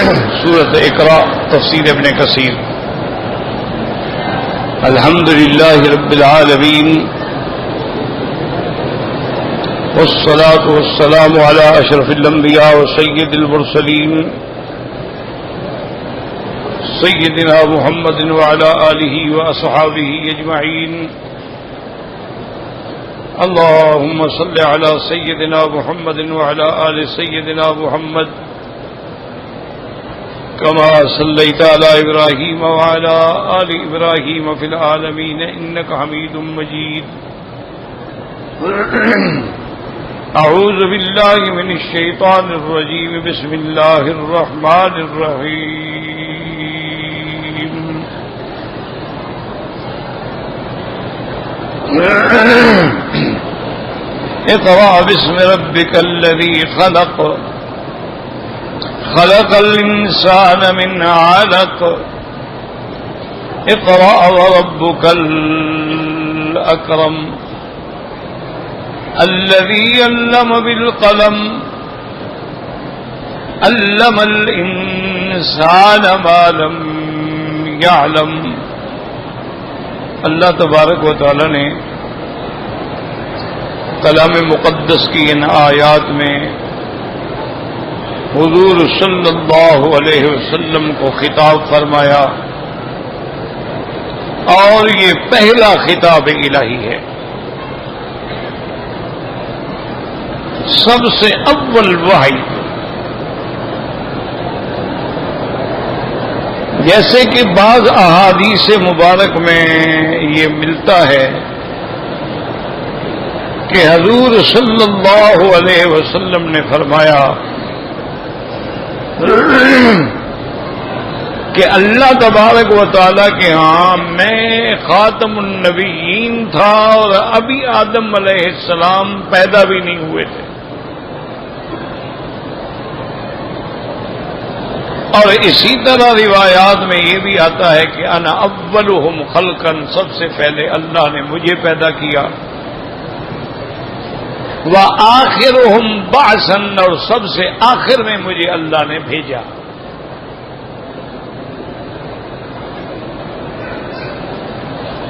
سورۃ اقرا تفسیر ابن کثیر۔ الحمد للہ رب العالمین والصلاة والسلام علی اشرف الانبیاء وسید المرسلین سیدنا محمد وعلی آلہ واصحابہ اجمعین۔ اللهم صل على سيدنا محمد وعلى آل سيدنا محمد كما صليت على إبراهيم وعلى آل إبراهيم في العالمين إنك حميد مجيد۔ أعوذ بالله من الشيطان الرجيم، بسم الله الرحمن الرحيم۔ اقرأ باسم ربك الذي خلق، خلق الإنسان من علق، اقرأ وربك الأكرم الذي علم بالقلم علم الإنسان ما لم يعلم۔ اللہ تبارک و تعالی نے کلام مقدس کی ان آیات میں حضور صلی اللہ علیہ وسلم کو خطاب فرمایا، اور یہ پہلا خطاب الہی ہے۔ سب سے اول وحی، جیسے کہ بعض احادیث مبارک میں یہ ملتا ہے کہ حضور صلی اللہ علیہ وسلم نے فرمایا کہ اللہ تبارک و تعالیٰ کے ہاں میں خاتم النبیین تھا اور ابھی آدم علیہ السلام پیدا بھی نہیں ہوئے تھے، اور اسی طرح روایات میں یہ بھی آتا ہے کہ انا اولہم خلقا، سب سے پہلے اللہ نے مجھے پیدا کیا، وآخرہم بعثا، اور سب سے آخر میں مجھے اللہ نے بھیجا۔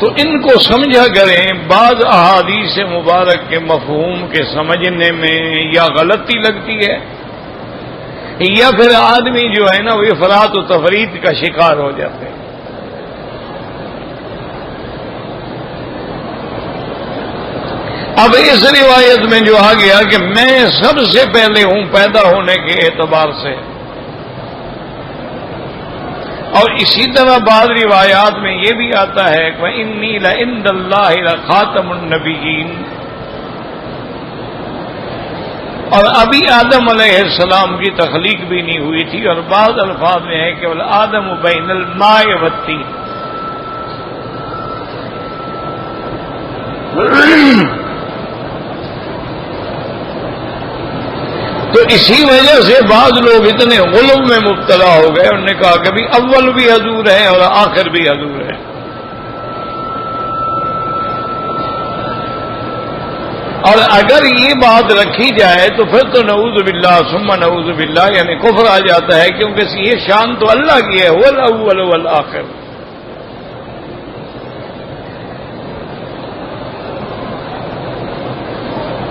تو ان کو سمجھا کریں، بعض احادیث مبارک کے مفہوم کے سمجھنے میں یا غلطی لگتی ہے، یا پھر آدمی جو ہے نا وہ افراط و تفرید کا شکار ہو جاتے ہیں۔ اب اس روایت میں جو آ گیا کہ میں سب سے پہلے ہوں پیدا ہونے کے اعتبار سے، اور اسی طرح بعض روایات میں یہ بھی آتا ہے کہ وَإِنِّي لَعِندَ اللَّهِ لَخَاتَمُ النَّبِيِّينَ، اور ابھی آدم علیہ السلام کی تخلیق بھی نہیں ہوئی تھی، اور بعض الفاظ میں ہے کہ آدم بین الماء والطین۔ تو اسی وجہ سے بعض لوگ اتنے غلو میں مبتلا ہو گئے، انہوں نے کہا کہ بھی اول بھی حضور ہے اور آخر بھی حضور ہے۔ اور اگر یہ بات رکھی جائے تو پھر تو نعوذ باللہ ثم نعوذ باللہ یعنی کفر آ جاتا ہے، کیونکہ یہ شان تو اللہ کی ہے، هو الاول والآخر۔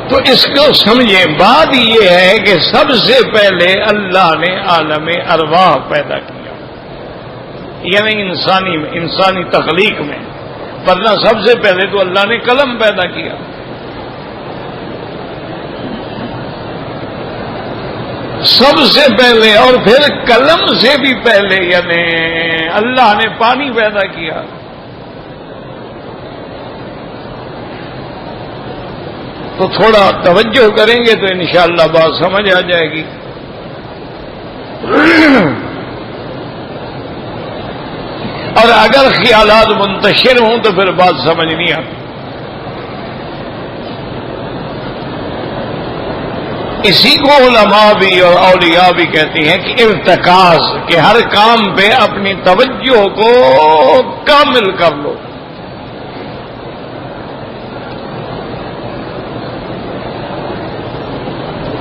تو اس کو سمجھیں، بات یہ ہے کہ سب سے پہلے اللہ نے عالم ارواح پیدا کیا، یعنی انسانی تخلیق میں، ورنہ سب سے پہلے تو اللہ نے قلم پیدا کیا۔ سب سے پہلے، اور پھر قلم سے بھی پہلے یعنی اللہ نے پانی پیدا کیا۔ تو تھوڑا توجہ کریں گے تو انشاءاللہ بات سمجھ آ جائے گی۔ اور اگر خیالات منتشر ہوں تو پھر بات سمجھ نہیں آتی۔ اسی کو علماء بھی اور اولیاء بھی کہتے ہیں کہ ارتکاز، کہ ہر کام پہ اپنی توجہ کو کامل کر لو۔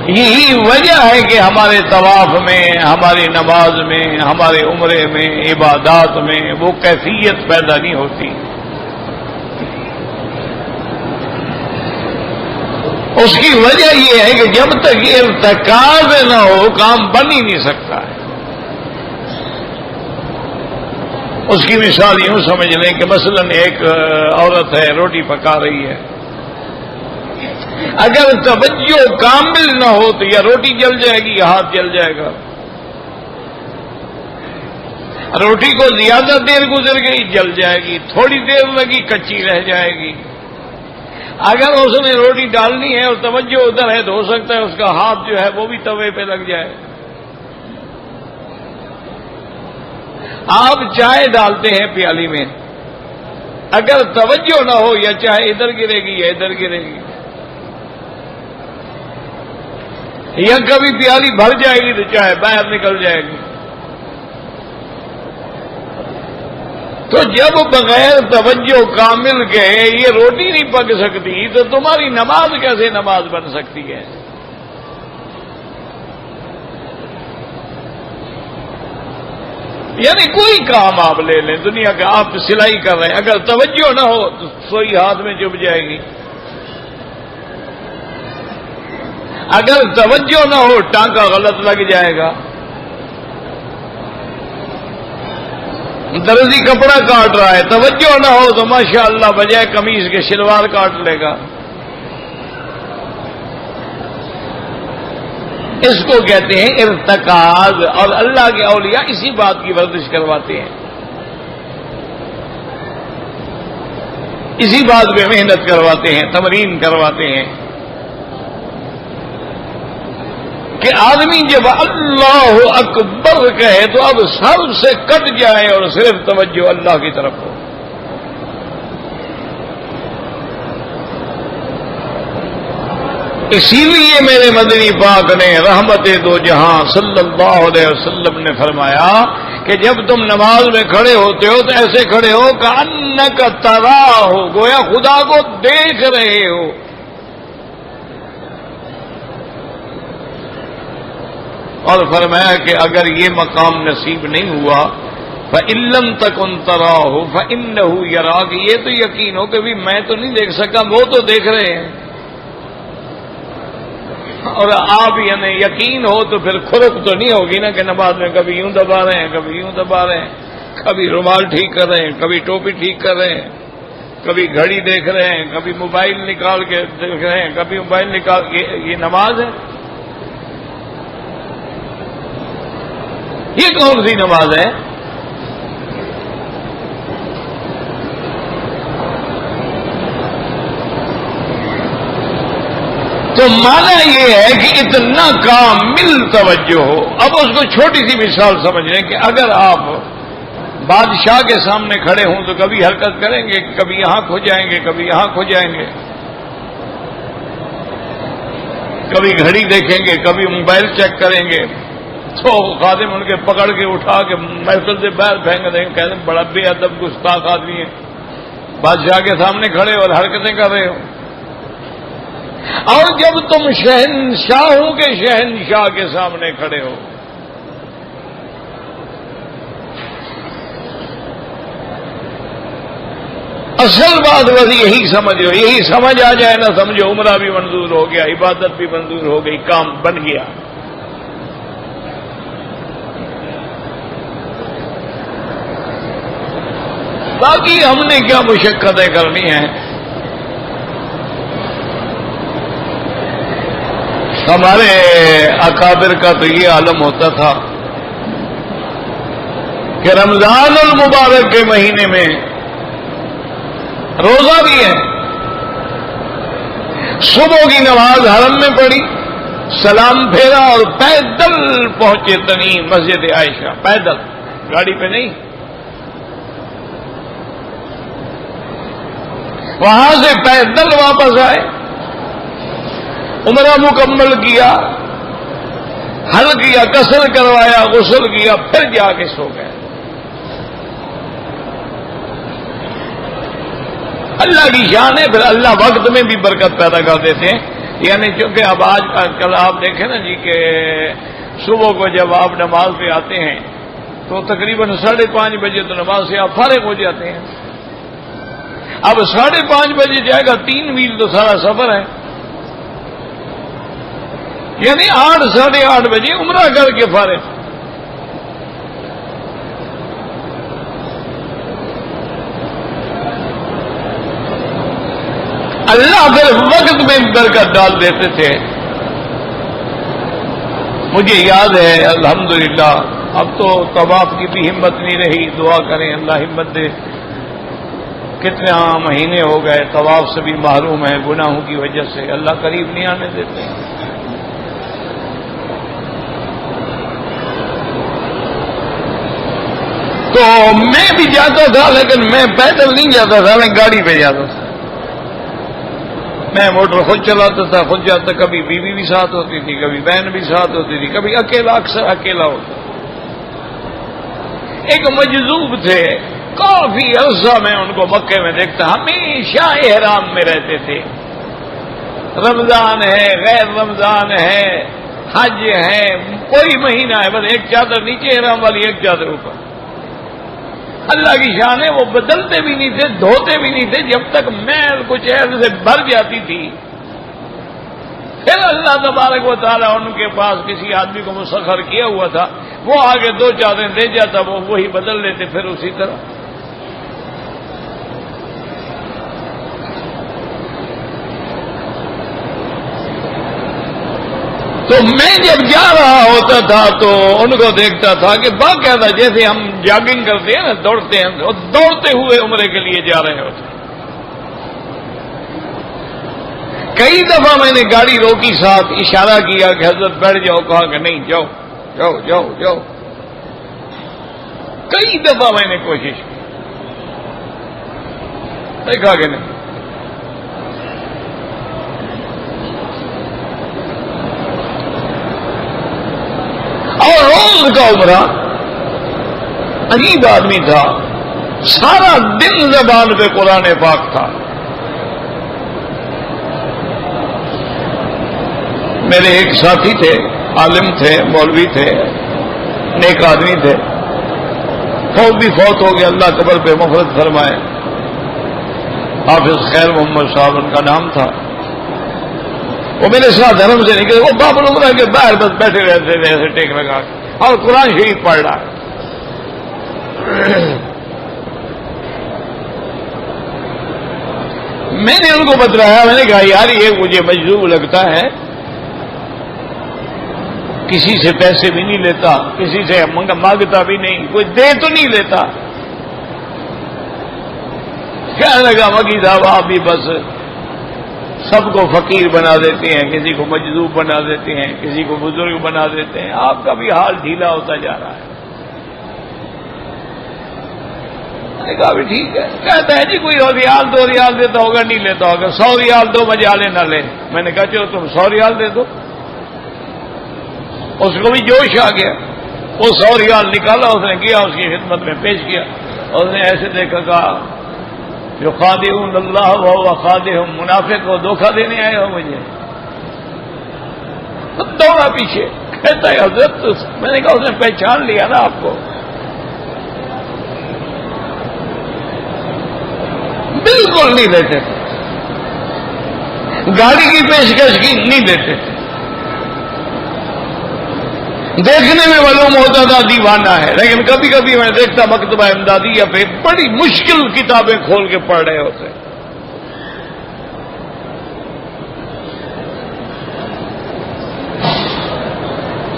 یہی وجہ ہے کہ ہمارے طواف میں، ہماری نماز میں، ہمارے عمرے میں، عبادات میں وہ کیفیت پیدا نہیں ہوتی۔ اس کی وجہ یہ ہے کہ جب تک ارتکاز نہ ہو کام بن ہی نہیں سکتا ہے۔ اس کی مثال یوں سمجھ لیں کہ مثلا ایک عورت ہے، روٹی پکا رہی ہے، اگر توجہ کامل نہ ہو تو یا روٹی جل جائے گی یا ہاتھ جل جائے گا۔ روٹی کو زیادہ دیر گزر گئی جل جائے گی، تھوڑی دیر لگی کچی رہ جائے گی۔ اگر اس نے روٹی ڈالنی ہے اور توجہ ادھر ہے تو ہو سکتا ہے اس کا ہاتھ جو ہے وہ بھی توے پہ لگ جائے۔ آپ چائے ڈالتے ہیں پیالی میں، اگر توجہ نہ ہو یا چائے ادھر گرے گی یا ادھر گرے گی، یا کبھی پیالی بھر جائے گی تو چائے باہر نکل جائے گی۔ تو جب بغیر توجہ کامل کے یہ روٹی نہیں پک سکتی تو تمہاری نماز کیسے نماز بن سکتی ہے؟ یعنی کوئی کام آپ لے لیں دنیا کا، آپ سلائی کر رہے ہیں، اگر توجہ نہ ہو تو سوئی ہاتھ میں چبھ جائے گی، اگر توجہ نہ ہو ٹانکا غلط لگ جائے گا، درزی کپڑا کاٹ رہا ہے، توجہ نہ ہو تو ماشاءاللہ بجائے قمیض کے شلوار کاٹ لے گا۔ اس کو کہتے ہیں ارتکاز، اور اللہ کے اولیاء اسی بات کی ورزش کرواتے ہیں، اسی بات پہ محنت کرواتے ہیں، تمرین کرواتے ہیں کہ آدمی جب اللہ اکبر کہے تو اب سب سے کٹ جائے اور صرف توجہ اللہ کی طرف ہو۔ اسی لیے میرے مدنی پاک نے رحمت دو جہاں صلی اللہ علیہ وسلم نے فرمایا کہ جب تم نماز میں کھڑے ہوتے ہو تو ایسے کھڑے ہو کہ انک تراہ ہو، گویا خدا کو دیکھ رہے ہو۔ اور فرمایا کہ اگر یہ مقام نصیب نہیں ہوا فَإِن لَّمْ تَكُن تَرَاهُ فَإِنَّهُ يَرَاكَ، یہ تو یقین ہو کہ بھی میں تو نہیں دیکھ سکا، وہ تو دیکھ رہے ہیں۔ اور آپ یعنی یقین ہو تو پھر کھرک تو نہیں ہوگی نا کہ نماز میں کبھی یوں دبا رہے ہیں، کبھی یوں دبا رہے ہیں، کبھی رومال ٹھیک کر رہے ہیں، کبھی ٹوپی ٹھیک کر رہے ہیں، کبھی گھڑی دیکھ رہے ہیں، کبھی موبائل نکال کے دیکھ رہے ہیں، کبھی موبائل نکال کے، یہ نماز ہے؟ یہ کون سی نماز ہے؟ تو معنی یہ ہے کہ اتنا کامل توجہ ہو۔ اب اس کو چھوٹی سی مثال سمجھ لیں کہ اگر آپ بادشاہ کے سامنے کھڑے ہوں تو کبھی حرکت کریں گے، کبھی یہاں کھو جائیں گے، کبھی یہاں کھو جائیں گے، کبھی گھڑی دیکھیں گے، کبھی موبائل چیک کریں گے، تو خادم ان کے پکڑ کے اٹھا کے محفل سے باہر پھینک دیں گے، کہتے ہیں بڑا بے ادب گستاخ آدمی ہے، بادشاہ کے سامنے کھڑے اور حرکتیں کر رہے ہو۔ اور جب تم شہنشاہوں کے شہنشاہ کے سامنے کھڑے ہو، اصل بات بس یہی سمجھو، یہی سمجھ آ جائے نہ سمجھو، عمرہ بھی منظور ہو گیا، عبادت بھی منظور ہو گئی، کام بن گیا۔ باقی ہم نے کیا مشقتیں کرنی ہیں؟ ہمارے اکابر کا تو یہ عالم ہوتا تھا کہ رمضان المبارک کے مہینے میں روزہ بھی ہے، صبح کی نماز حرم میں پڑھی، سلام پھیرا اور پیدل پہنچے تنعیم مسجد عائشہ، پیدل، گاڑی پہ نہیں، وہاں سے پیدل واپس آئے، عمرہ مکمل کیا، حل کیا، قصر کروایا، غسل کیا، پھر جا کے سو گئے۔ اللہ کی شان ہے، پھر اللہ وقت میں بھی برکت پیدا کر دیتے ہیں۔ یعنی چونکہ اب آج کل آپ دیکھیں نا جی کہ صبح کو جب آپ نماز پہ آتے ہیں تو تقریباً 5:30 بجے تو نماز سے آپ فارغ ہو جاتے ہیں. اب 5:30 بجے جائے گا 3 میل تو سارا سفر ہے، یعنی 8 ساڑھے 8 بجے عمرہ کر کے فارغ. اللہ پھر وقت میں برکت ڈال دیتے تھے. مجھے یاد ہے الحمدللہ اب تو طواف کی بھی ہمت نہیں رہی. دعا کریں اللہ ہمت دے. کتنے مہینے ہو گئے طواف سے بھی محروم ہیں گناہوں کی وجہ سے، اللہ قریب نہیں آنے دیتے. تو میں بھی جاتا تھا لیکن میں پیدل نہیں جاتا تھا، میں گاڑی پہ جاتا تھا. میں موٹر خود چلاتا تھا، خود جاتا. کبھی بیوی بھی ساتھ ہوتی تھی، کبھی بہن بھی ساتھ ہوتی تھی، کبھی اکیلا، اکثر اکیلا ہوتا. ایک مجذوب تھے، کافی عرصہ میں ان کو مکے میں دیکھتا، ہمیشہ احرام میں رہتے تھے. رمضان ہے، غیر رمضان ہے، حج ہے، کوئی مہینہ ہے، بس ایک چادر نیچے احرام والی، ایک چادر اوپر. اللہ کی شان ہے، وہ بدلتے بھی نہیں تھے، دھوتے بھی نہیں تھے جب تک میل کچھ ایسے سے بھر جاتی تھی. پھر اللہ تبارک و تعالیٰ ان کے پاس کسی آدمی کو مسخر کیا ہوا تھا، وہ آگے 2 چادریں دے جاتا، وہ وہی بدل لیتے پھر اسی طرح. تو میں جب جا رہا ہوتا تھا تو ان کو دیکھتا تھا کہ باقاعدہ جیسے ہم جاگنگ کرتے ہیں نا، دوڑتے ہیں، اور دوڑتے ہوئے عمرے کے لیے جا رہے ہوتے. کئی دفعہ میں نے گاڑی روکی، ساتھ اشارہ کیا کہ حضرت بیٹھ جاؤ، کہا کہ نہیں، جاؤ جاؤ جاؤ جاؤ. کئی دفعہ میں نے کوشش کی، دیکھا کہ نہیں. اور روز کا عمرہ. عجیب آدمی تھا، سارا دن زبان پہ قرآن پاک تھا. میرے ایک ساتھی تھے، عالم تھے، مولوی تھے، نیک آدمی تھے، فوت ہو گیا، اللہ قبر پہ مغفرت فرمائے. حافظ خیر محمد صاحب ان کا نام تھا. وہ میرے ساتھ دھرم سے نکلے، وہ باب العمرہ کے باہر بس بیٹھے رہتے تھے ایسے ٹیک لگا کے، اور قرآن شریف پڑھ رہا. میں نے ان کو بتلایا، میں نے کہا یار یہ مجھے مجذوب لگتا ہے، کسی سے پیسے بھی نہیں لیتا، کسی سے مانگتا بھی نہیں، کوئی دے تو نہیں لیتا. کہنے لگا مکی صاحب آپ بھی بس سب کو فقیر بنا دیتے ہیں، کسی کو مجذوب بنا دیتے ہیں، کسی کو بزرگ بنا دیتے ہیں، آپ کا بھی حال ڈھیلا ہوتا جا رہا ہے. میں نے کہا بھی ٹھیک ہے. کہتا ہے جی کوئی 2 ریال دیتا ہوگا، نہیں لیتا ہوگا، 100 ریال دو مجالے نہ لے. میں نے کہا چلو تم 100 ریال دے دو. اس کو بھی جوش آ گیا، وہ 100 ریال نکالا، اس نے کیا، اس کی خدمت میں پیش کیا. اور اس نے ایسے دیکھا، کہا جو خادعون اللہ وهو خادعهم، منافق کو دھوکہ دینے آئے ہو مجھے. دوڑا پیچھے، کہتا ہے حضرت، میں نے کہا اس نے پہچان لیا نا آپ کو. بالکل نہیں دیتے تھے، گاڑی کی پیشکش کی نہیں دیتے تھے. دیکھنے میں معلوم ہوتا تھا دیوانہ ہے، لیکن کبھی کبھی میں دیکھتا مکتبہ امدادیہ پہ بڑی مشکل کتابیں کھول کے پڑھ رہے ہوتے.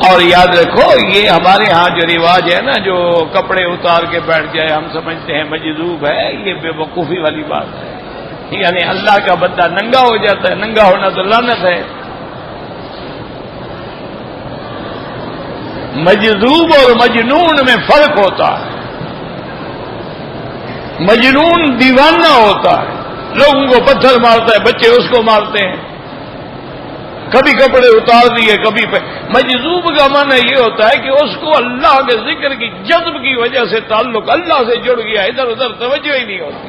اور یاد رکھو یہ ہمارے ہاں جو رواج ہے نا، جو کپڑے اتار کے بیٹھ جائے ہم سمجھتے ہیں مجذوب ہے، یہ بے وقوفی والی بات ہے. یعنی اللہ کا بندہ ننگا ہو جاتا ہے، ننگا ہونا تو لعنت ہے. مجذوب اور مجنون میں فرق ہوتا ہے. مجنون دیوانہ ہوتا ہے، لوگوں کو پتھر مارتا ہے، بچے اس کو مارتے ہیں، کبھی کپڑے اتار دیے، کبھی مجذوب کا معنی یہ ہوتا ہے کہ اس کو اللہ کے ذکر کی جذب کی وجہ سے تعلق اللہ سے جڑ گیا، ادھر ادھر توجہ ہی نہیں ہوتی.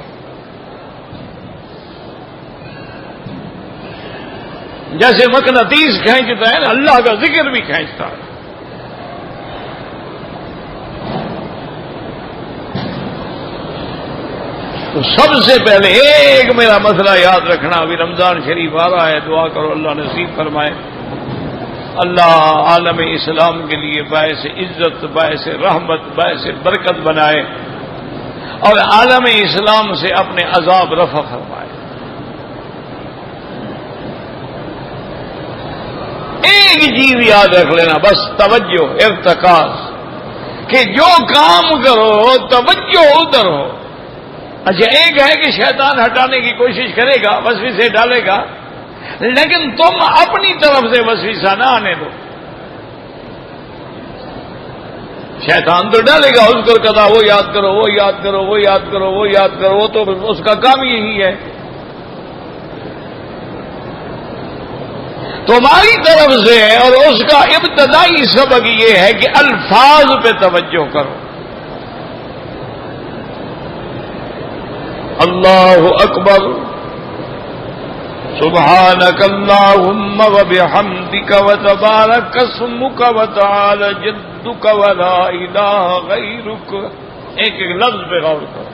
جیسے مقناطیس کھینچتا ہے نا، اللہ کا ذکر بھی کھینچتا ہے. تو سب سے پہلے ایک میرا مسئلہ یاد رکھنا، ابھی رمضان شریف آ رہا ہے، دعا کرو اللہ نصیب فرمائے، اللہ عالم اسلام کے لیے باعث عزت، باعث رحمت، باعث برکت بنائے اور عالم اسلام سے اپنے عذاب رفع فرمائے. ایک چیز یاد رکھ لینا بس، توجہ، ارتکاز، کہ جو کام کرو توجہ ادھر ہو. اچھا ایک ہے کہ شیطان ہٹانے کی کوشش کرے گا، وسوسے ڈالے گا، لیکن تم اپنی طرف سے وسوسہ نہ آنے دو. شیطان تو ڈالے گا، اس کو کہا وہ یاد کرو، وہ یاد کرو، وہ یاد کرو، وہ یاد کرو، وہ تو اس کا کام یہی ہے. تمہاری طرف سے اور اس کا ابتدائی سبق یہ ہے کہ الفاظ پہ توجہ کرو. اللہ اکبر، سبحانک اللہم وبحمدک وتبارک اسمک وتعالی جدک ولا الہ غیرک. ایک ایک لفظ پہ غور کرو.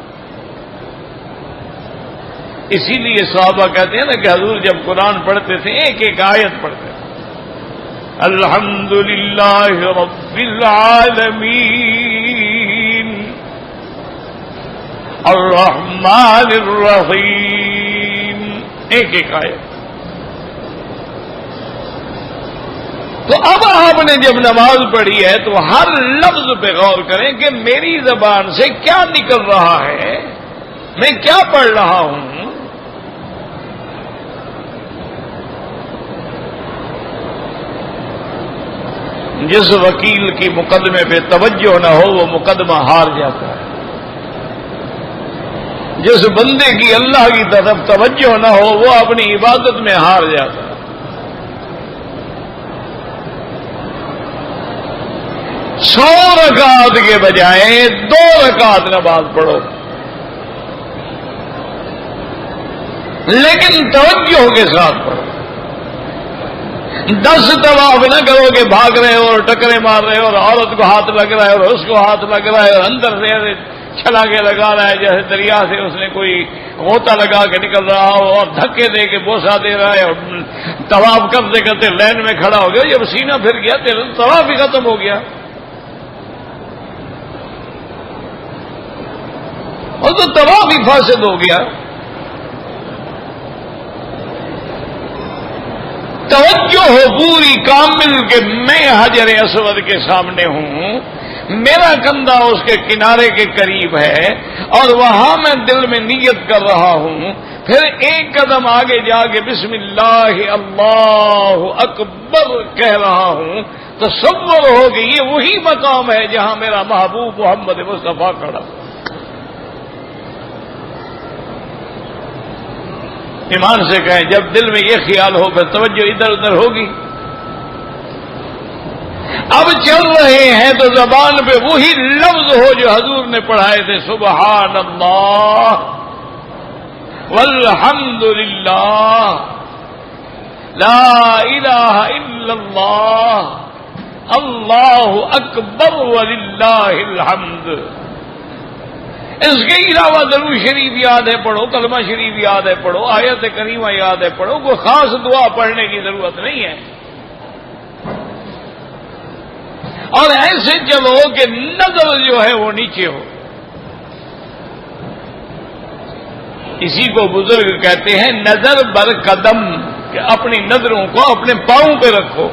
اسی لیے صحابہ کہتے ہیں نا کہ حضور جب قرآن پڑھتے تھے ایک ایک آیت پڑھتے تھے. الحمدللہ رب العالمین الرحمن الرحیم، ایک ایک آیت. تو اب آپ نے جب نماز پڑھی ہے تو ہر لفظ پہ غور کریں کہ میری زبان سے کیا نکل رہا ہے، میں کیا پڑھ رہا ہوں. جس وکیل کی مقدمے پہ توجہ نہ ہو وہ مقدمہ ہار جاتا ہے. جس بندے کی اللہ کی طرف توجہ نہ ہو وہ اپنی عبادت میں ہار جاتا ہے. 100 رکعت کے بجائے 2 رکعت نماز پڑھو، لیکن توجہ کے ساتھ پڑھو. 10 طواف نہ کرو کہ بھاگ رہے ہو اور ٹکرے مار رہے ہو اور عورت کو ہاتھ لگ رہا ہے اور اس کو ہاتھ لگ رہا ہے اور اندر سے چھلاکے لگا رہا ہے جیسے دریا سے اس نے کوئی غوطہ لگا کے نکل رہا ہو اور دھکے دے کے بوسا دے رہا ہے اور طواف کرتے کرتے لائن میں کھڑا ہو گیا. جب سینہ پھر گیا تو طواف بھی ختم ہو گیا اور تو طواف بھی فاسد ہو گیا. توجہ ہو پوری کامل کہ میں حجر اسود کے سامنے ہوں، میرا کندھا اس کے کنارے کے قریب ہے اور وہاں میں دل میں نیت کر رہا ہوں. پھر ایک قدم آگے جا کے بسم اللہ اللہ اکبر کہہ رہا ہوں. تصور ہو کہ یہ وہی مقام ہے جہاں میرا محبوب محمد مصطفیٰ کھڑا. ایمان سے کہیں جب دل میں یہ خیال ہو پھر توجہ ادھر ادھر ہوگی. اب چل رہے ہیں تو زبان پہ وہی لفظ ہو جو حضور نے پڑھائے تھے، سبحان اللہ والحمد للہ لا الہ الا اللہ اللہ اکبر وللہ الحمد. اس کے علاوہ درود شریف یاد ہے پڑھو، کلمہ شریف یاد ہے پڑھو، آیت کریمہ یاد ہے پڑھو. کوئی خاص دعا پڑھنے کی ضرورت نہیں ہے. اور ایسے چلو کہ نظر جو ہے وہ نیچے ہو. اسی کو بزرگ کہتے ہیں نظر بر قدم، کہ اپنی نظروں کو اپنے پاؤں پہ رکھو.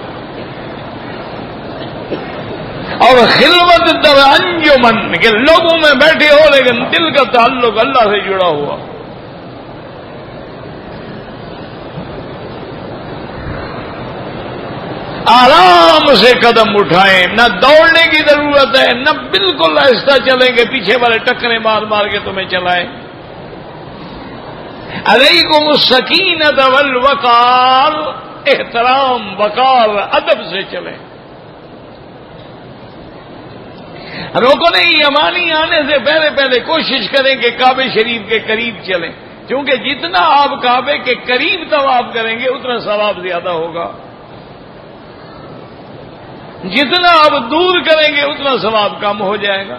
اور خلوت در انجمن، کہ لوگوں میں بیٹھے ہو لیکن دل کا تعلق اللہ سے جڑا ہوا. آرام سے قدم اٹھائیں، نہ دوڑنے کی ضرورت ہے، نہ بالکل آہستہ چلیں گے پیچھے والے ٹکرے مار مار کے تمہیں چلائیں. علیکم السکینۃ والوقار، احترام وقار ادب سے چلیں. رکن یمانی آنے سے پہلے کوشش کریں کہ کعبہ شریف کے قریب چلیں. کیونکہ جتنا آپ کعبے کے قریب طواف کریں گے اتنا ثواب زیادہ ہوگا، جتنا آپ دور کریں گے اتنا ثواب کم ہو جائے گا۔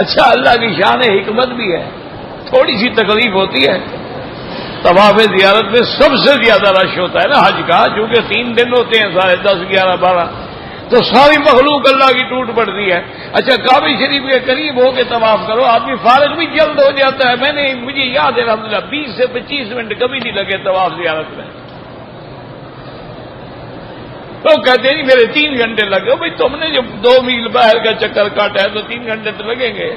اچھا، اللہ کی شان حکمت بھی ہے، تھوڑی سی تکلیف ہوتی ہے۔ طواف زیارت میں سب سے زیادہ رش ہوتا ہے نا حج کا، چونکہ 3 دن ہوتے ہیں، 10, 11, 12، تو ساری مخلوق اللہ کی ٹوٹ پڑتی ہے۔ اچھا، کعبہ شریف کے قریب ہو کے طواف کرو، آدمی فارغ بھی جلد ہو جاتا ہے۔ مجھے یاد ہے الحمدللہ 20 سے 25 منٹ کبھی نہیں لگے طواف زیارت میں۔ تو کہتے ہیں میرے 3 گھنٹے لگے۔ بھائی تم نے جب 2 میل باہر کا چکر کاٹا ہے تو 3 گھنٹے تو لگیں گے۔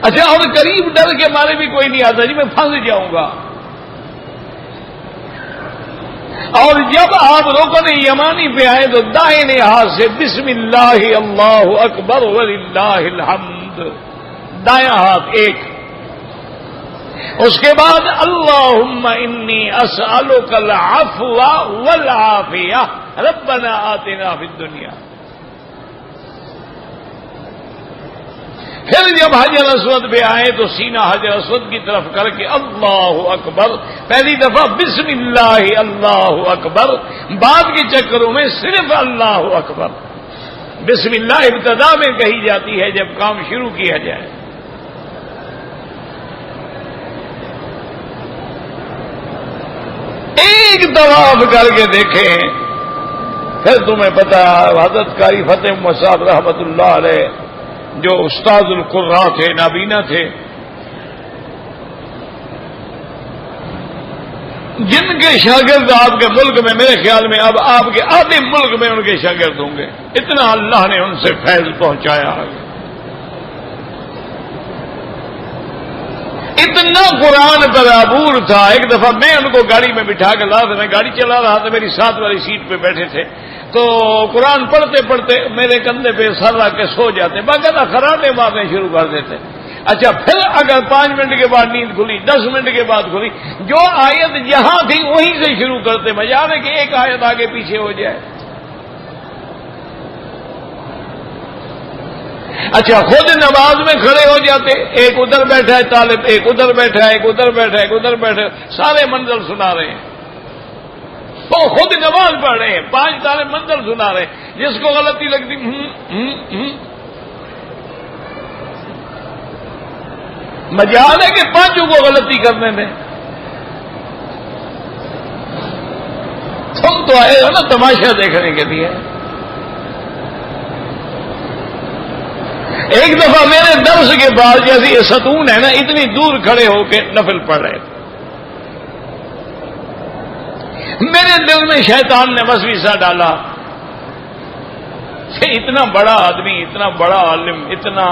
اچھا، اور قریب ڈر کے مارے بھی کوئی نہیں آتا جی میں پھنس جاؤں گا۔ اور جب آپ رکن یمانی پہ آئے تو دائیں ہاتھ سے بسم اللہ اللہ اکبر وللہ الحمد، دایاں ہاتھ 1، اس کے بعد اللہم انی اسألک العفو والعافیہ ربنا آتنا فی الدنیا۔ پھر جب حجر اسود پہ آئے تو سینہ حجر اسود کی طرف کر کے اللہ اکبر، پہلی دفعہ بسم اللہ اللہ اکبر، بعد کے چکروں میں صرف اللہ اکبر۔ بسم اللہ ابتدا میں کہی جاتی ہے جب کام شروع کیا جائے۔ ایک طواف کر کے دیکھیں، پھر تمہیں پتا حضرت قاری فتح صاحب رحمت اللہ علیہ جو استاد القراء تھے، نابینا تھے، جن کے شاگرد آپ کے ملک میں میرے خیال میں اب آپ کے آدھے ملک میں ان کے شاگرد ہوں گے، اتنا اللہ نے ان سے فیض پہنچایا ہے، اتنا قرآن پر عبور تھا۔ ایک دفعہ میں ان کو گاڑی میں بٹھا کے لا تھا، میں گاڑی چلا رہا تھا، میری ساتھ والی سیٹ پہ بیٹھے تھے، تو قرآن پڑھتے پڑھتے میرے کندھے پہ سر رکھ کے سو جاتے، باقاعدہ خراٹے مارنے شروع کر دیتے۔ اچھا، پھر اگر 5 منٹ کے بعد نیند کھلی، 10 منٹ کے بعد کھلی، جو آیت جہاں تھی وہیں سے شروع کرتے، مجال ہے کہ ایک آیت آگے پیچھے ہو جائے۔ اچھا، خود نماز میں کھڑے ہو جاتے، ایک ادھر بیٹھا ہے طالب، ایک ادھر بیٹھا ہے، ایک ادھر بیٹھا ہے، ایک ادھر بیٹھا ہے، سارے منزل سنا رہے ہیں، تو خود نماز پڑھ رہے ہیں، 5 طالب منزل سنا رہے ہیں، جس کو غلطی لگتی مجال ہے کہ 5 کو غلطی کرنے میں۔ تم تو آئے ہو نا تماشا دیکھنے کے لیے۔ ایک دفعہ میرے درس کے بعد جیسے یہ ستون ہے نا، اتنی دور کھڑے ہو کے نفل پڑھ رہے تھے، میرے دل میں شیطان نے وسوسہ ڈالا کہ اتنا بڑا آدمی، اتنا بڑا عالم، اتنا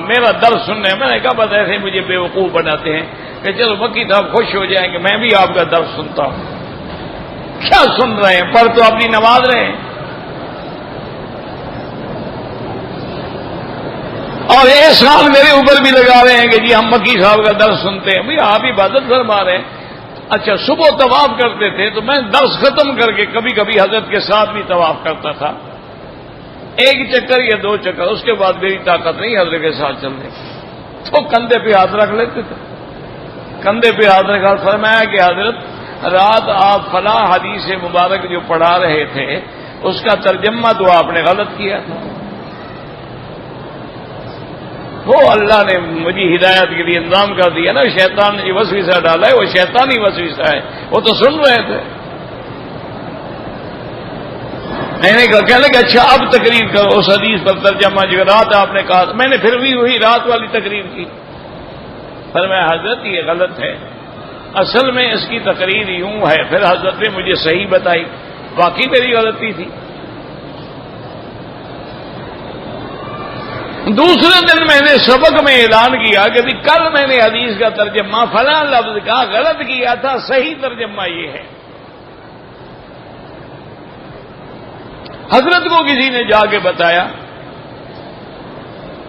میرا درس سننے، میں نے کہا بس ایسے مجھے بیوقوف بناتے ہیں کہ چلو مکی صاحب خوش ہو جائیں کہ میں بھی آپ کا درس سنتا ہوں۔ کیا سن رہے ہیں؟ پڑھ تو اپنی نماز رہے ہیں، اور احسان میرے اوپر بھی لگا رہے ہیں کہ جی ہم مکی صاحب کا درس سنتے ہیں۔ بھئی آپ عبادت فرما رہے ہیں۔ اچھا، صبح طواف کرتے تھے تو میں درس ختم کر کے کبھی کبھی حضرت کے ساتھ بھی طواف کرتا تھا، 1 چکر یا 2 چکر، اس کے بعد میری طاقت نہیں حضرت کے ساتھ چلنے کی، تو کندھے پہ ہاتھ رکھ لیتے تھے، کندھے پہ ہاتھ رکھا، فرمایا کہ حضرت رات آپ فلاں حدیث مبارک جو پڑھا رہے تھے اس کا ترجمہ تو آپ نے غلط کیا تھا۔ وہ اللہ نے مجھے ہدایت کے لیے انتظام کر دیا نا، شیطان نے جو وسوسہ ڈالا ہے وہ شیطانی وسوسہ ہے، وہ تو سن رہے تھے۔ میں نے کہا کہنے کہ اچھا اب تقریر کرو اس حدیث پر ترجمہ جو رات آپ نے کہا، میں نے پھر بھی وہی رات والی تقریر کی۔ فرمایا حضرت یہ غلط ہے، اصل میں اس کی تقریر یوں ہے۔ پھر حضرت نے مجھے صحیح بتائی، واقعی میری غلطی تھی۔ دوسرے دن میں نے سبق میں اعلان کیا کہ کل میں نے حدیث کا ترجمہ فلاں لفظ کا غلط کیا تھا، صحیح ترجمہ یہ ہے۔ حضرت کو کسی نے جا کے بتایا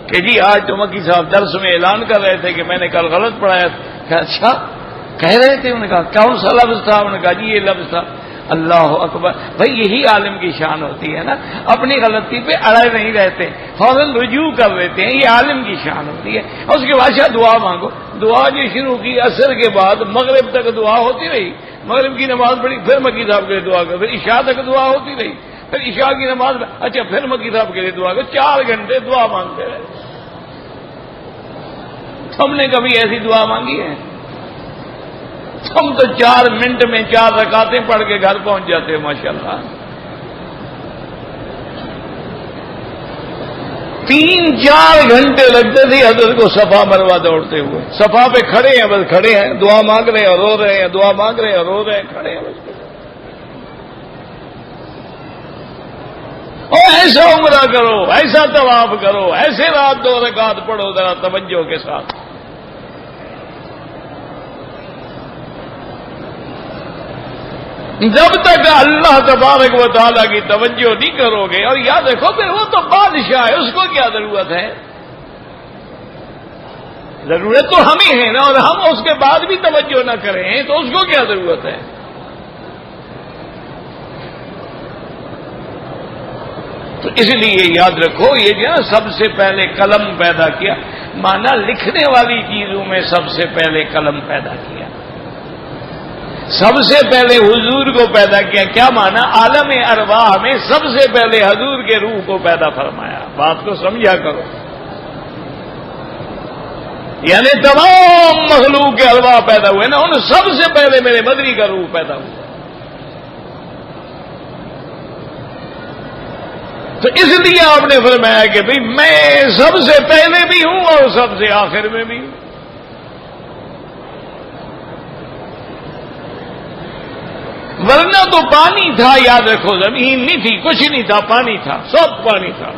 کہ جی آج تو مکی صاحب درس میں اعلان کر رہے تھے کہ میں نے کل غلط پڑھایا تھا۔ کہ اچھا کہہ رہے تھے؟ انہوں نے کہا کون سا لفظ تھا؟ انہوں نے کہا جی یہ لفظ تھا۔ اللہ اکبر. بھائی یہی عالم کی شان ہوتی ہے نا, اپنی غلطی پہ اڑے نہیں رہتے, فوراً رجوع کر دیتے ہیں, یہ عالم کی شان ہوتی ہے. اور اس کے بعد شاید دعا مانگو. دعا جو شروع کی عصر کے بعد مغرب تک دعا ہوتی رہی, مغرب کی نماز پڑھی, پھر مکی صاحب کے لیے دعا کر, پھر عشاء تک دعا ہوتی رہی, پھر عشاء کی نماز, اچھا پھر مکی صاحب کے لیے دعا کر, 4 گھنٹے دعا مانگتے رہے. ہم نے کبھی ایسی دعا مانگی ہے؟ ہم تو 4 منٹ میں 4 رکعتیں پڑھ کے گھر پہنچ جاتے ہیں ماشاءاللہ. 3-4 گھنٹے لگتے تھے حضرت کو صفا مروا دوڑتے ہوئے. صفا پہ کھڑے ہیں, بس کھڑے ہیں, دعا مانگ رہے ہیں اور رو رہے ہیں, دعا مانگ رہے ہیں اور رو رہے ہیں, کھڑے ہیں بس. اور ایسا عمرہ کرو, ایسا طواف کرو, ایسے رات 2 رکعت پڑھو ذرا توجہ کے ساتھ. جب تک اللہ تبارک و تعالیٰ کی توجہ نہیں کرو گے, اور یاد رکھو پھر وہ تو بادشاہ ہے, اس کو کیا ضرورت ہے؟ ضرورت تو ہمیں ہے نا, اور ہم اس کے بعد بھی توجہ نہ کریں تو اس کو کیا ضرورت ہے؟ تو اس لیے یاد رکھو, یہ جو ہے سب سے پہلے قلم پیدا کیا, مانا لکھنے والی چیزوں میں سب سے پہلے قلم پیدا کیا, سب سے پہلے حضور کو پیدا کیا. کیا مانا؟ عالم ارواح میں سب سے پہلے حضور کے روح کو پیدا فرمایا. بات کو سمجھا کرو. یعنی تمام مخلوق کے ارواح پیدا ہوئے نا, ان سب سے پہلے میرے مدنی کا روح پیدا ہوا. تو اس لیے آپ نے فرمایا کہ بھئی میں سب سے پہلے بھی ہوں اور سب سے آخر میں بھی ہوں. ورنہ تو پانی تھا, یاد رکھو, زمین نہیں تھی, کچھ نہیں تھا, پانی تھا, سب پانی تھا.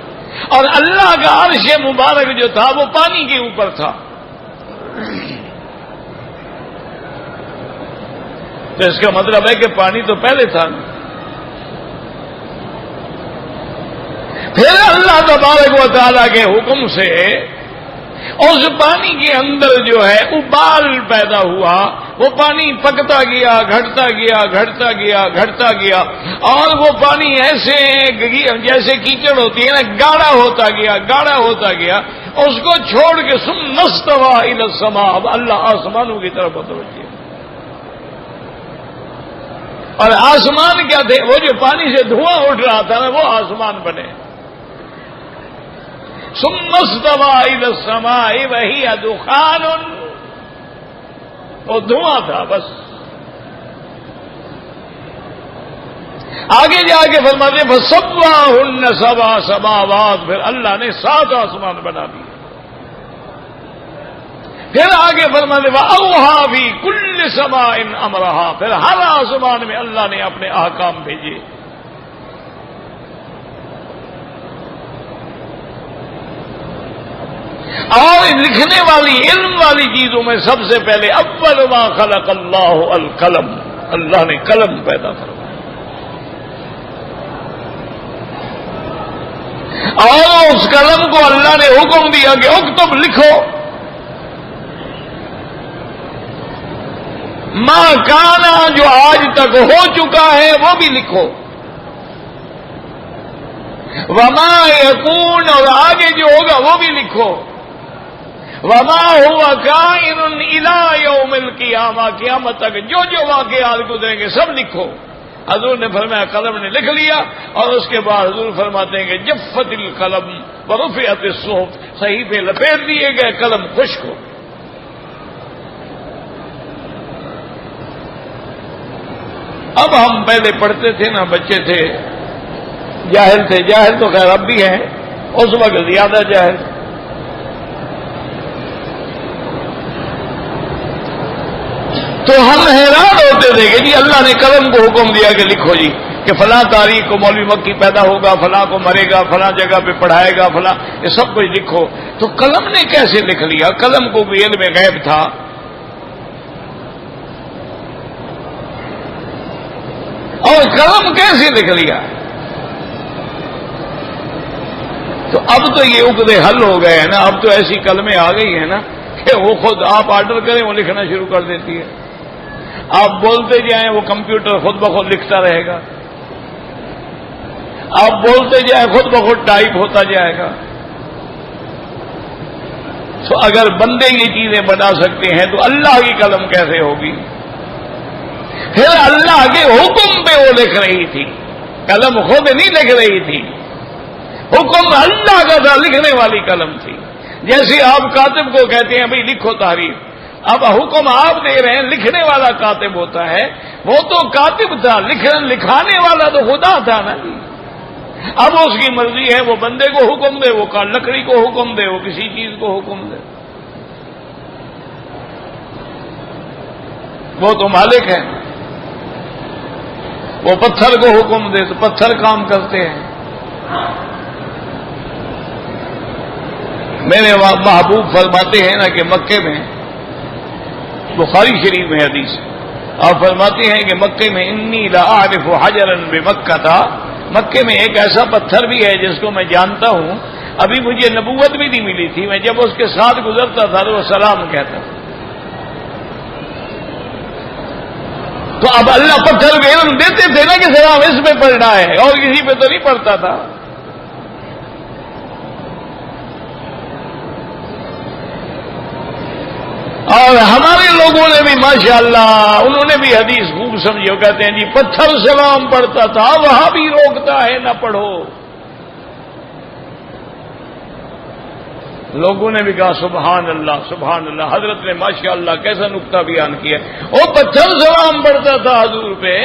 اور اللہ کا عرش مبارک جو تھا وہ پانی کے اوپر تھا. تو اس کا مطلب ہے کہ پانی تو پہلے تھا. پھر اللہ تبارک و تعالیٰ کے حکم سے اس پانی کے اندر جو ہے ابال پیدا ہوا. وہ پانی پکتا گیا, گھٹتا گیا, گھٹتا گیا, گھٹتا گیا, اور وہ پانی ایسے جیسے کیچڑ ہوتی ہے نا, گاڑھا ہوتا گیا, گاڑھا ہوتا گیا. اس کو چھوڑ کے ثم استوى الى السماء, اب اللہ آسمانوں کی طرف متوجہ. اور آسمان کیا تھے؟ وہ جو پانی سے دھواں اٹھ رہا تھا نا, وہ آسمان بنے. ثم استوى الى السماء وهي دخان, وہ دھواں تھا بس. آگے جا کے فرماتے فسواہن 7 سماوات, پھر اللہ نے 7 آسمان بنا دیے. پھر آگے فرماتے واوحى فی کل سماء امرها, پھر ہر آسمان میں اللہ نے اپنے احکام بھیجے. اور لکھنے والی, علم والی چیزوں میں سب سے پہلے اول ما خلق اللہ القلم, اللہ نے قلم پیدا فرمایا. اور اس قلم کو اللہ نے حکم دیا کہ اکتب, لکھو. ما کانا, جو آج تک ہو چکا ہے وہ بھی لکھو. وما یکون, اور آگے جو ہوگا وہ بھی لکھو. وما هو کائن الی یوم القیامہ, قیامت تک جو جو واقعات گزریں گے سب لکھو. حضور نے فرمایا قلم نے لکھ لیا, اور اس کے بعد حضور فرماتے ہیں کہ جفت القلم ورفعت الصحف, صحیفے لپیٹ دیے گئے, قلم خشک ہو. اب ہم پہلے پڑھتے تھے نا, بچے تھے, جاہل تھے, جاہل تو خیر اب بھی ہیں, اس وقت زیادہ جاہل. تو ہم حیران ہوتے تھے کہ جی اللہ نے قلم کو حکم دیا کہ لکھو جی, کہ فلاں تاریخ کو مولوی مکی پیدا ہوگا, فلاں کو مرے گا, فلاں جگہ پہ پڑھائے گا, فلاں, یہ سب کچھ لکھو. تو قلم نے کیسے لکھ لیا؟ قلم کو بھی علم غیب تھا. اور قلم کیسے لکھ لیا؟ تو اب تو یہ عقدے حل ہو گئے ہیں نا, اب تو ایسی قلمیں آ گئی ہیں نا کہ وہ خود آپ آرڈر کریں وہ لکھنا شروع کر دیتی ہے. آپ بولتے جائیں وہ کمپیوٹر خود بخود لکھتا رہے گا، آپ بولتے جائیں خود بخود ٹائپ ہوتا جائے گا۔ تو اگر بندے یہ چیزیں بنا سکتے ہیں تو اللہ کی قلم کیسے ہوگی؟ پھر اللہ کے حکم پہ وہ لکھ رہی تھی، قلم خود نہیں لکھ رہی تھی، حکم اللہ کا تھا، لکھنے والی قلم تھی۔ جیسے آپ کاتب کو کہتے ہیں بھئی لکھو تحریر، اب حکم آپ دے رہے ہیں، لکھنے والا کاتب ہوتا ہے، وہ تو کاتب تھا، لکھانے والا تو خدا تھا نا جی۔ اب اس کی مرضی ہے، وہ بندے کو حکم دے، وہ لکڑی کو حکم دے، وہ کسی چیز کو حکم دے، وہ تو مالک ہے۔ وہ پتھر کو حکم دے تو پتھر کام کرتے ہیں۔ میرے محبوب فرماتے ہیں نا کہ مکے میں، بخاری شریف میں حدیث، آپ فرماتے ہیں کہ مکے میں انی لاعرف حجرا بمکہ تھا، مکے میں ایک ایسا پتھر بھی ہے جس کو میں جانتا ہوں، ابھی مجھے نبوت بھی نہیں ملی تھی، میں جب اس کے ساتھ گزرتا تھا تو وہ سلام کہتا تھا۔ تو اب اللہ پتھر کو علم دیتے تھے نا کہ سلام اس پہ پڑھنا ہے، اور کسی پہ تو نہیں پڑھتا تھا۔ اور ہمارے لوگوں نے بھی ماشاءاللہ انہوں نے بھی حدیث خوب سمجھی، وہ کہتے ہیں جی پتھر سلام پڑھتا تھا، وہاں بھی روکتا ہے نہ پڑھو۔ لوگوں نے بھی کہا سبحان اللہ سبحان اللہ، حضرت نے ماشاءاللہ کیسا نکتہ بیان کیا، وہ پتھر سلام پڑھتا تھا حضور پہ،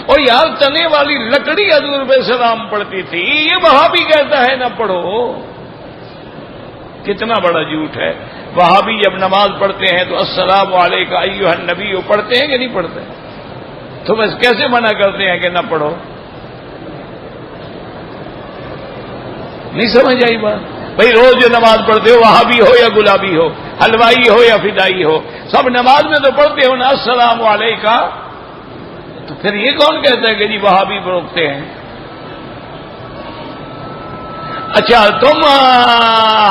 اور یار تنے والی لکڑی حضور پہ سلام پڑتی تھی، یہ وہاں بھی کہتا ہے نہ پڑھو۔ کتنا بڑا جھوٹ ہے۔ وہاں بھی جب نماز پڑھتے ہیں تو السلام علیکم ایھا النبی پڑھتے ہیں کہ نہیں پڑھتے؟ تو بس کیسے منع کرتے ہیں کہ نہ پڑھو؟ نہیں سمجھ آئی بات؟ بھائی روز جو نماز پڑھتے ہو، وہاں بھی ہو یا گلابی ہو، حلوائی ہو یا فدائی ہو، سب نماز میں تو پڑھتے ہو نا السلام علیکم، تو پھر یہ کون کہتا ہے کہ جی وہاں بھی روکتے ہیں؟ اچھا تم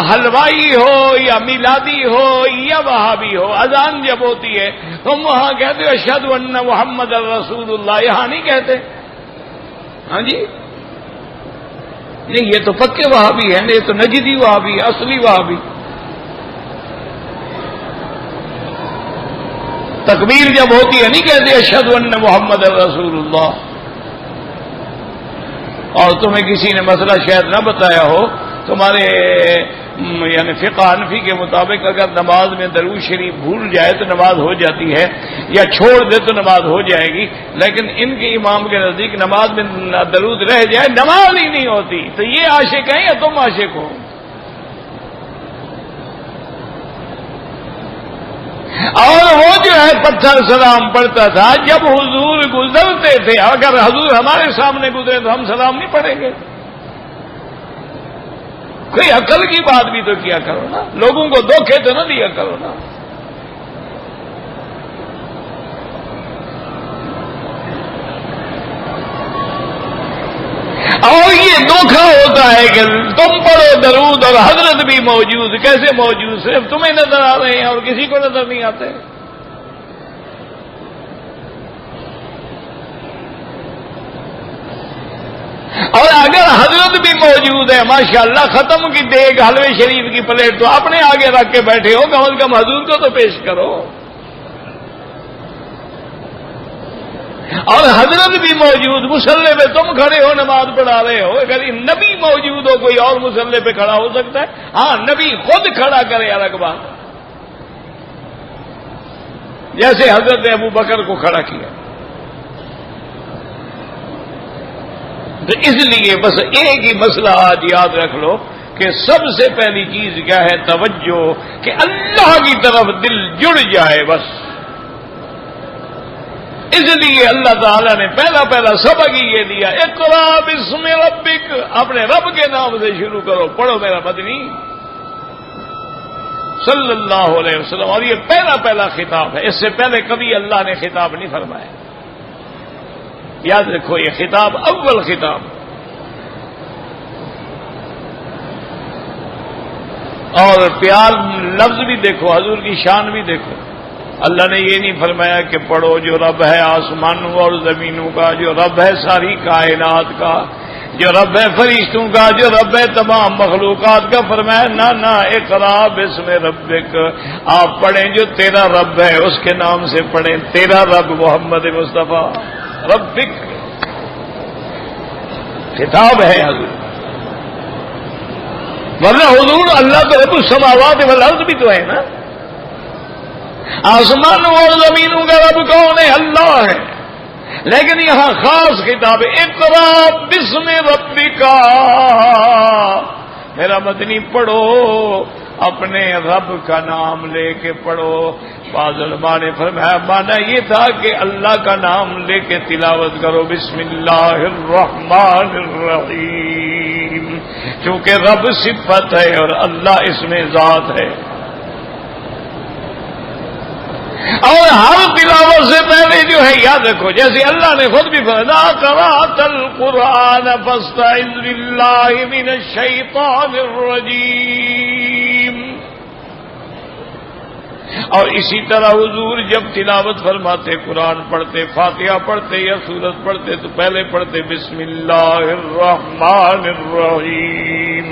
حلوائی ہو یا میلادی ہو یا وہابی ہو، اذان جب ہوتی ہے تم وہاں کہتے ہو اشہد ان محمد رسول اللہ، یہاں نہیں کہتے؟ ہاں جی نہیں، یہ تو پکے وہابی ہے، یہ تو نجدی وہابی ہے، اصلی وہابی۔ تکبیر جب ہوتی ہے نہیں کہتے اشہد ان محمد رسول اللہ۔ اور تمہیں کسی نے مسئلہ شاید نہ بتایا ہو، تمہارے یعنی فقہ حنفی کے مطابق اگر نماز میں درود شریف بھول جائے تو نماز ہو جاتی ہے، یا چھوڑ دے تو نماز ہو جائے گی، لیکن ان کے امام کے نزدیک نماز میں درود رہ جائے نماز ہی نہیں ہوتی۔ تو یہ عاشق ہیں یا تم عاشق ہو؟ اور وہ جو ہے پتھر سلام پڑھتا تھا جب حضور گزرتے تھے، اگر حضور ہمارے سامنے گزرے تو ہم سلام نہیں پڑھیں گے؟ کوئی عقل کی بات بھی تو کیا کرو نا، لوگوں کو دھوکے تو نہ دیا کرو نا۔ اور یہ دھوکہ ہوتا ہے کہ تم پڑھو درود اور حضرت بھی موجود، کیسے موجود؟ صرف تمہیں نظر آ رہے ہیں اور کسی کو نظر نہیں آتے۔ اور اگر حضرت بھی موجود ہے ماشاءاللہ، ختم کی دیگ حلوے شریف کی پلیٹ تو اپنے آگے رکھ کے بیٹھے ہو، کم از کم حضور کو تو پیش کرو۔ اور حضرت بھی موجود، مصلی پہ تم کھڑے ہو نماز پڑھا رہے ہو، اگر نبی موجود ہو کوئی اور مصلی پہ کھڑا ہو سکتا ہے؟ ہاں نبی خود کھڑا کرے الگ بات، جیسے حضرت ابو بکر کو کھڑا کیا۔ تو اس لیے بس ایک ہی مسئلہ آج یاد رکھ لو کہ سب سے پہلی چیز کیا ہے؟ توجہ، کہ اللہ کی طرف دل جڑ جائے بس۔ اس لیے اللہ تعالیٰ نے پہلا سبق ہی یہ دیا، اقرا بسم ربک، اپنے رب کے نام سے شروع کرو، پڑھو میرا مدنی صلی اللہ علیہ وسلم۔ اور یہ پہلا خطاب ہے، اس سے پہلے کبھی اللہ نے خطاب نہیں فرمایا، یاد رکھو یہ خطاب اول خطاب۔ اور پیار لفظ بھی دیکھو، حضور کی شان بھی دیکھو، اللہ نے یہ نہیں فرمایا کہ پڑھو جو رب ہے آسمانوں اور زمینوں کا، جو رب ہے ساری کائنات کا، جو رب ہے فرشتوں کا، جو رب ہے تمام مخلوقات کا. فرمایا نہ اقرا بسم ربک، آپ پڑھیں جو تیرا رب ہے اس کے نام سے پڑھیں. تیرا رب محمد مصطفیٰ ربک خطاب ہے حضور، ورنہ حضور اللہ تو رب السماوات والارض بھی تو ہے نا. آسمانوں اور زمینوں کا رب کون ہے؟ اللہ ہے. لیکن یہاں خاص خطاب ہے اقرا بسم ربک، میرا مدنی پڑھو اپنے رب کا نام لے کے پڑھو. بعض علماء نے فرمایا مانا یہ تھا کہ اللہ کا نام لے کے تلاوت کرو، بسم اللہ الرحمن الرحیم، چونکہ رب صفت ہے اور اللہ اس میں ذات ہے. اور ہر تلاوت سے پہلے جو ہے یاد رکھو، جیسے اللہ نے خود بھی فرمایا قرأت القرآن فاستعذ باللہ من الشیطان الرجیم. اور اسی طرح حضور جب تلاوت فرماتے، قرآن پڑھتے، فاتحہ پڑھتے یا سورت پڑھتے تو پہلے پڑھتے بسم اللہ الرحمن الرحیم.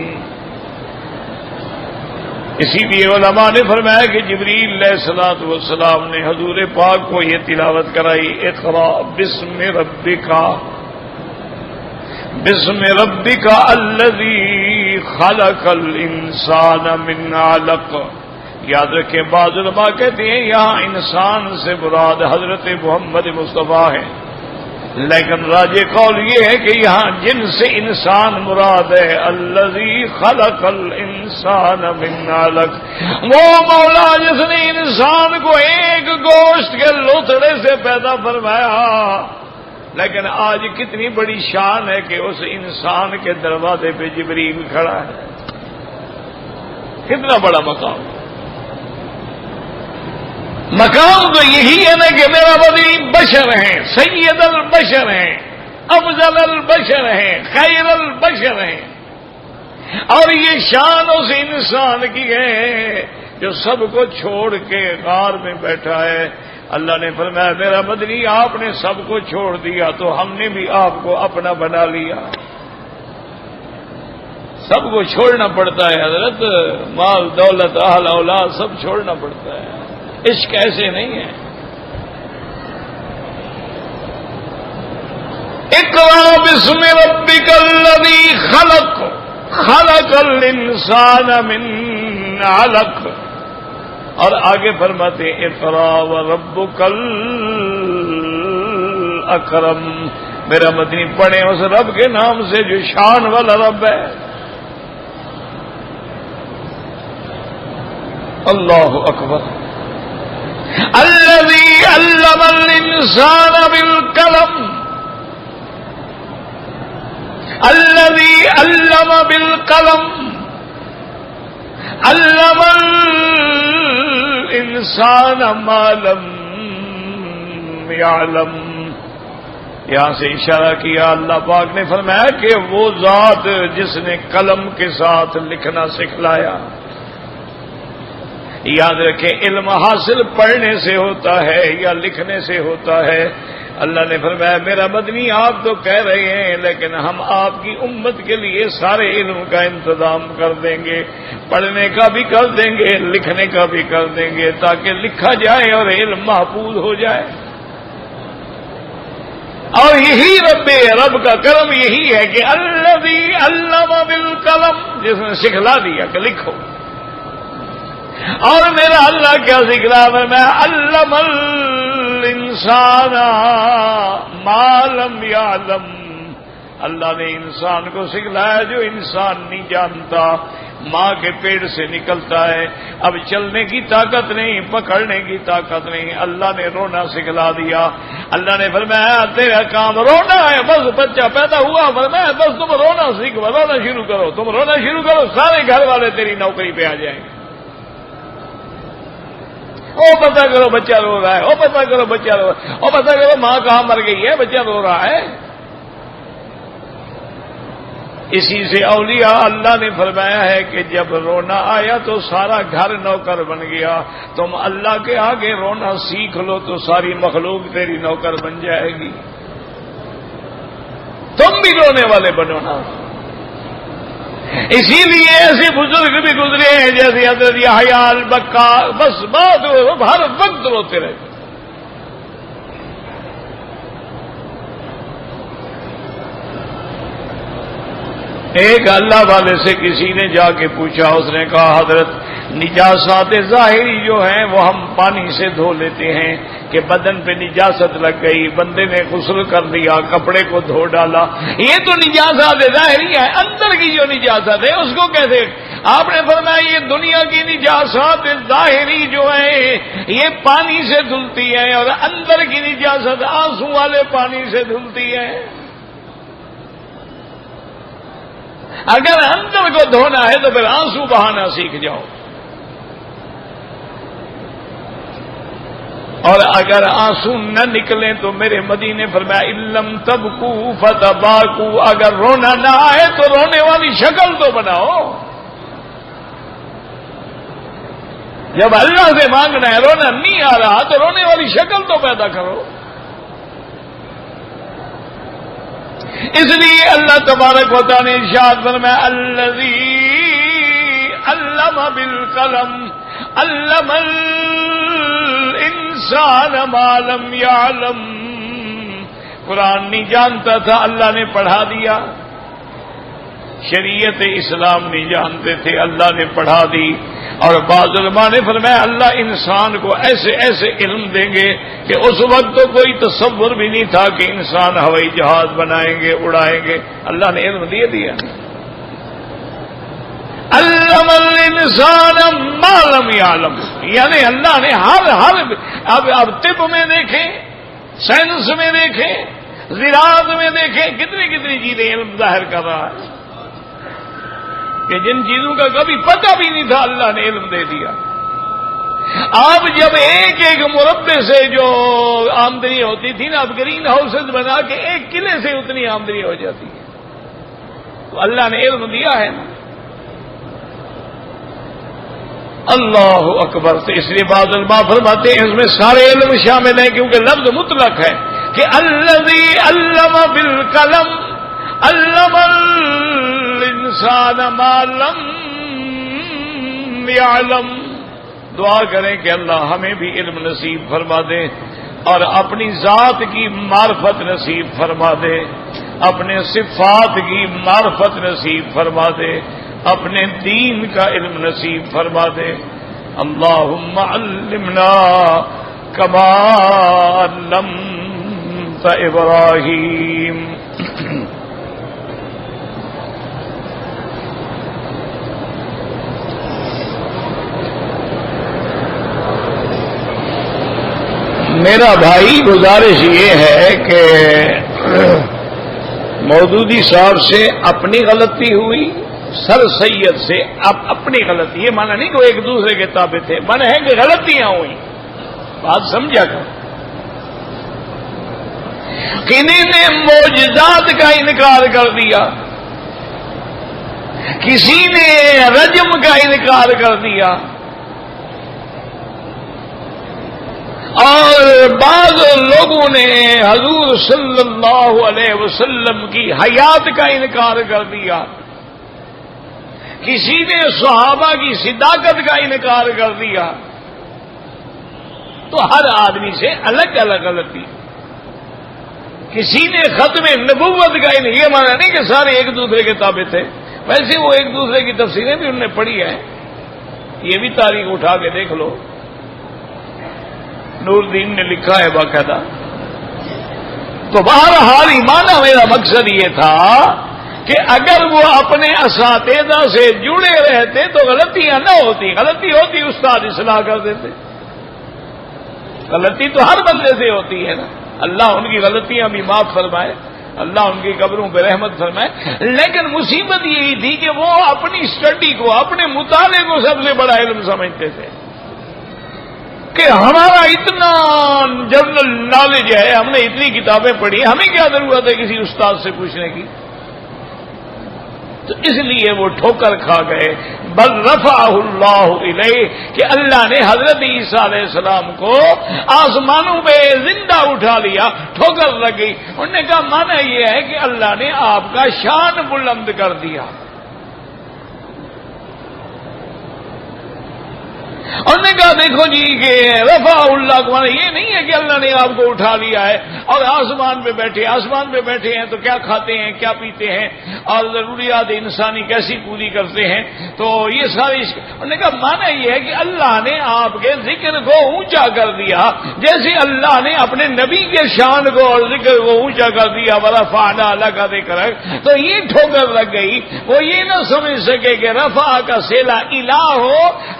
اسی لیے علماء نے فرمایا کہ جبریل علیہ الصلوۃ والسلام نے حضور پاک کو یہ تلاوت کرائی اقرا بسم ربک، بسم ربک الذی خلق الانسان من علق. یاد رکھیں بعض علماء کہتے ہیں یہاں انسان سے مراد حضرت محمد مصطفیٰ ہے، لیکن راجح قول یہ ہے کہ یہاں جن سے انسان مراد ہے. الذی خلق الانسان من علق، وہ مولا جس نے انسان کو ایک گوشت کے لوتھڑے سے پیدا فرمایا. لیکن آج کتنی بڑی شان ہے کہ اس انسان کے دروازے پہ جبریل کھڑا ہے. کتنا بڑا مقام. مقام تو یہی ہے نا کہ میرا بدی بشر ہیں، سید البشر ہیں، افضل البشر ہیں، خیر البشر ہیں. اور یہ شان اس انسان کی ہے جو سب کو چھوڑ کے غار میں بیٹھا ہے. اللہ نے فرمایا میرا مدنی آپ نے سب کو چھوڑ دیا تو ہم نے بھی آپ کو اپنا بنا لیا. سب کو چھوڑنا پڑتا ہے حضرت، مال دولت اہل اولاد سب چھوڑنا پڑتا ہے. عشق ایسے نہیں ہے. اقرا بسم ربک الذی خلق، خلق الانسان من علق. اور آگے فرماتے اقرا وربک الاکرم، میرا مدنی پڑھیں اس رب کے نام سے جو شان والا رب ہے. اللہ اکبر. الذی علم الانسان بالقلم، الذی علم بالقلم، علم الانسان ما لم یعلم. یہاں سے اشارہ کیا اللہ پاک نے فرمایا کہ وہ ذات جس نے قلم کے ساتھ لکھنا سکھلایا. یاد رکھیں علم حاصل پڑھنے سے ہوتا ہے یا لکھنے سے ہوتا ہے. اللہ نے فرمایا میرا مدنی آپ تو کہہ رہے ہیں لیکن ہم آپ کی امت کے لیے سارے علم کا انتظام کر دیں گے، پڑھنے کا بھی کر دیں گے، لکھنے کا بھی کر دیں گے تاکہ لکھا جائے اور علم محفوظ ہو جائے. اور یہی رب کا کرم یہی ہے کہ الذی علم بالقلم، جس نے سکھلا دیا کہ لکھو. اور میرا اللہ کیا سکھلا میں علم الانسان ما لم یعلم، اللہ نے انسان کو سکھلایا جو انسان نہیں جانتا. ماں کے پیٹ سے نکلتا ہے، اب چلنے کی طاقت نہیں، پکڑنے کی طاقت نہیں، اللہ نے رونا سکھلا دیا. اللہ نے فرمایا تیرا کام رونا ہے، بس بچہ پیدا ہوا فرمایا بس تم رونا سیکھو، رونا شروع کرو، تم رونا شروع کرو سارے گھر والے تیری نوکری پہ آ جائیں گے. او پتہ کرو بچہ رو رہا ہے، او پتہ کرو بچہ رو رہا ہے، او پتہ کرو ماں کہاں مر گئی ہے، بچہ رو رہا ہے. اسی سے اولیاء اللہ نے فرمایا ہے کہ جب رونا آیا تو سارا گھر نوکر بن گیا. تم اللہ کے آگے رونا سیکھ لو تو ساری مخلوق تیری نوکر بن جائے گی. تم بھی رونے والے بنو نا. اسی لیے ایسے بزرگ بھی گزرے ہیں جیسے حضرت یحییٰ البکا، بس بات ہر وقت روتے رہتے. ایک اللہ والے سے کسی نے جا کے پوچھا، اس نے کہا حضرت نجاسات ظاہری جو ہیں وہ ہم پانی سے دھو لیتے ہیں کہ بدن پہ نجاست لگ گئی، بندے نے غسل کر لیا، کپڑے کو دھو ڈالا، یہ تو نجاسات ظاہری ہے. اندر کی جو نجاست ہے اس کو کیسے؟ آپ نے فرمایا یہ دنیا کی نجاسات ظاہری جو ہے یہ پانی سے دھلتی ہے اور اندر کی نجاست آنسو والے پانی سے دھلتی ہے. اگر اندر کو دھونا ہے تو پھر آنسو بہانا سیکھ جاؤ، اور اگر آنسو نہ نکلیں تو میرے مدینے فرمایا علم تبکو فتباکو، اگر رونا نہ آئے تو رونے والی شکل تو بناؤ. جب اللہ سے مانگنا ہے، رونا نہیں آ رہا تو رونے والی شکل تو پیدا کرو. اس لیے اللہ تبارک و تعالی نے ارشاد فرمایا الذی علم بالقلم علم الانسان ما لم يعلم. قرآن نہیں جانتا تھا، اللہ نے پڑھا دیا. شریعت اسلام نہیں جانتے تھے، اللہ نے پڑھا دی. اور بعض علماء نے فرمایا اللہ انسان کو ایسے ایسے علم دیں گے کہ اس وقت تو کوئی تصور بھی نہیں تھا کہ انسان ہوائی جہاز بنائیں گے، اڑائیں گے. اللہ نے علم دیا. علم الانسان ما لم يعلم، یعنی اللہ نے ہر اب طب میں دیکھیں، سائنس میں دیکھیں، زراعت میں دیکھیں، کتنی چیزیں علم ظاہر کر رہا ہے کہ جن چیزوں کا کبھی پتہ بھی نہیں تھا اللہ نے علم دے دیا. آپ جب ایک مربع سے جو آمدنی ہوتی تھی نا، اب گرین ہاؤسز بنا کے ایک قلعے سے اتنی آمدنی ہو جاتی ہے، تو اللہ نے علم دیا ہے نا. اللہ اکبر. سے اس لیے بعض علماء فرماتے ہیں اس میں سارے علم شامل ہیں کیونکہ لفظ مطلق ہے کہ الذی علم بالقلم علم الانسان ما لم يعلم. دعا کریں کہ اللہ ہمیں بھی علم نصیب فرما دے اور اپنی ذات کی معرفت نصیب فرما دے، اپنے صفات کی معرفت نصیب فرما دے، اپنے دین کا علم نصیب فرما دے. اللہم علمنا کما علمت ابراہیم. میرا بھائی گزارش یہ ہے کہ مودودی صاحب سے اپنی غلطی ہوئی، سر سید سے اب اپنی غلطی، یہ مانا نہیں کہ وہ ایک دوسرے کے تابع تھے، مانا ہے کہ غلطیاں ہوئی. بات سمجھا کر. کنہیں نے معجزات کا انکار کر دیا، کسی نے رجم کا انکار کر دیا، اور بعض لوگوں نے حضور صلی اللہ علیہ وسلم کی حیات کا انکار کر دیا، کسی نے صحابہ کی صداقت کا انکار کر دیا. تو ہر آدمی سے الگ الگ غلطی. کسی نے ختم نبوت کا یہ مانا نہیں کہ سارے ایک دوسرے کے تابع تھے، ویسے وہ ایک دوسرے کی تفسیریں بھی انہوں نے پڑھی ہیں، یہ بھی تاریخ اٹھا کے دیکھ لو. نور الدین نے لکھا ہے باقاعدہ. تو بہرحال ایمانہ میرا مقصد یہ تھا کہ اگر وہ اپنے اساتذہ سے جڑے رہتے تو غلطیاں نہ ہوتی، غلطی ہوتی استاد اصلاح کر دیتے. غلطی تو ہر بندے سے ہوتی ہے نا، اللہ ان کی غلطیاں بھی معاف فرمائے، اللہ ان کی قبروں پہ رحمت فرمائے. لیکن مصیبت یہی تھی کہ وہ اپنی اسٹڈی کو، اپنے مطالعے کو سب سے بڑا علم سمجھتے تھے کہ ہمارا اتنا جنرل نالج ہے، ہم نے اتنی کتابیں پڑھی، ہمیں کیا ضرورت ہے کسی استاد سے پوچھنے کی. تو اس لیے وہ ٹھوکر کھا گئے. بل رفعہ اللہ الیہ کہ اللہ نے حضرت عیسیٰ علیہ السلام کو آسمانوں پہ زندہ اٹھا لیا. ٹھوکر لگ گئی. انہوں نے کہا معنی یہ ہے کہ اللہ نے آپ کا شان بلند کر دیا. انہوں نے کہا دیکھو جی کہ رفع اللہ کو یہ نہیں ہے کہ اللہ نے آپ کو اٹھا لیا ہے اور آسمان پہ بیٹھے ہیں تو کیا کھاتے ہیں کیا پیتے ہیں اور ضروریات انسانی کیسی پوری کرتے ہیں. تو یہ ساری انہوں نے کہا معنی یہ ہے کہ اللہ نے آپ کے ذکر کو اونچا کر دیا جیسے اللہ نے اپنے نبی کے شان کو اور ذکر کو اونچا کر دیا. ورفعنا لک ذکرک. تو یہ ٹھوکر لگ گئی. وہ یہ نہ سمجھ سکے کہ رفع کا صلہ الہ ہو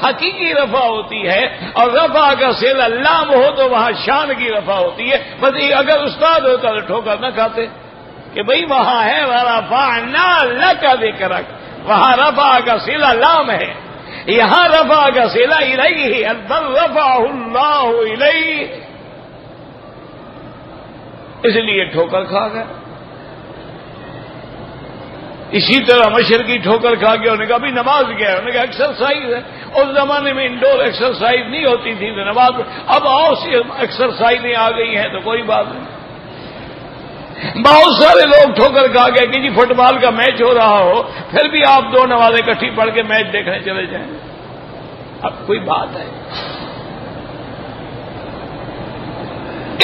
حقیقی رفع ہوتی ہے اور رفع کا صلہ لام ہو تو وہاں شان کی رفع ہوتی ہے. بس اگر استاد ہوتا تو ٹھوکر نہ کھاتے کہ بھئی وہاں ہے ورفعنا لک ذکرک. وہاں رفع کا صلہ لام ہے. یہاں رفع کا صلہ الیہ بل رفعہ اللہ الیہ. اس لیے ٹھوکر کھا گئے. اسی طرح مشرقی ٹھوکر کھا کے انہوں نے کہا بھی نماز کیا ہے. انہوں نے کہا ایکسرسائز ہے. اس زمانے میں انڈور ایکسرسائز نہیں ہوتی تھی تو نماز. اب آؤ ایکسرسائزیں آ گئی ہیں تو کوئی بات نہیں. بہت سارے لوگ ٹھوکر کھا گئے کہ جی فٹ بال کا میچ ہو رہا ہو پھر بھی آپ 2 نمازیں اکٹھی پڑھ کے میچ دیکھنے چلے جائیں. اب کوئی بات ہے.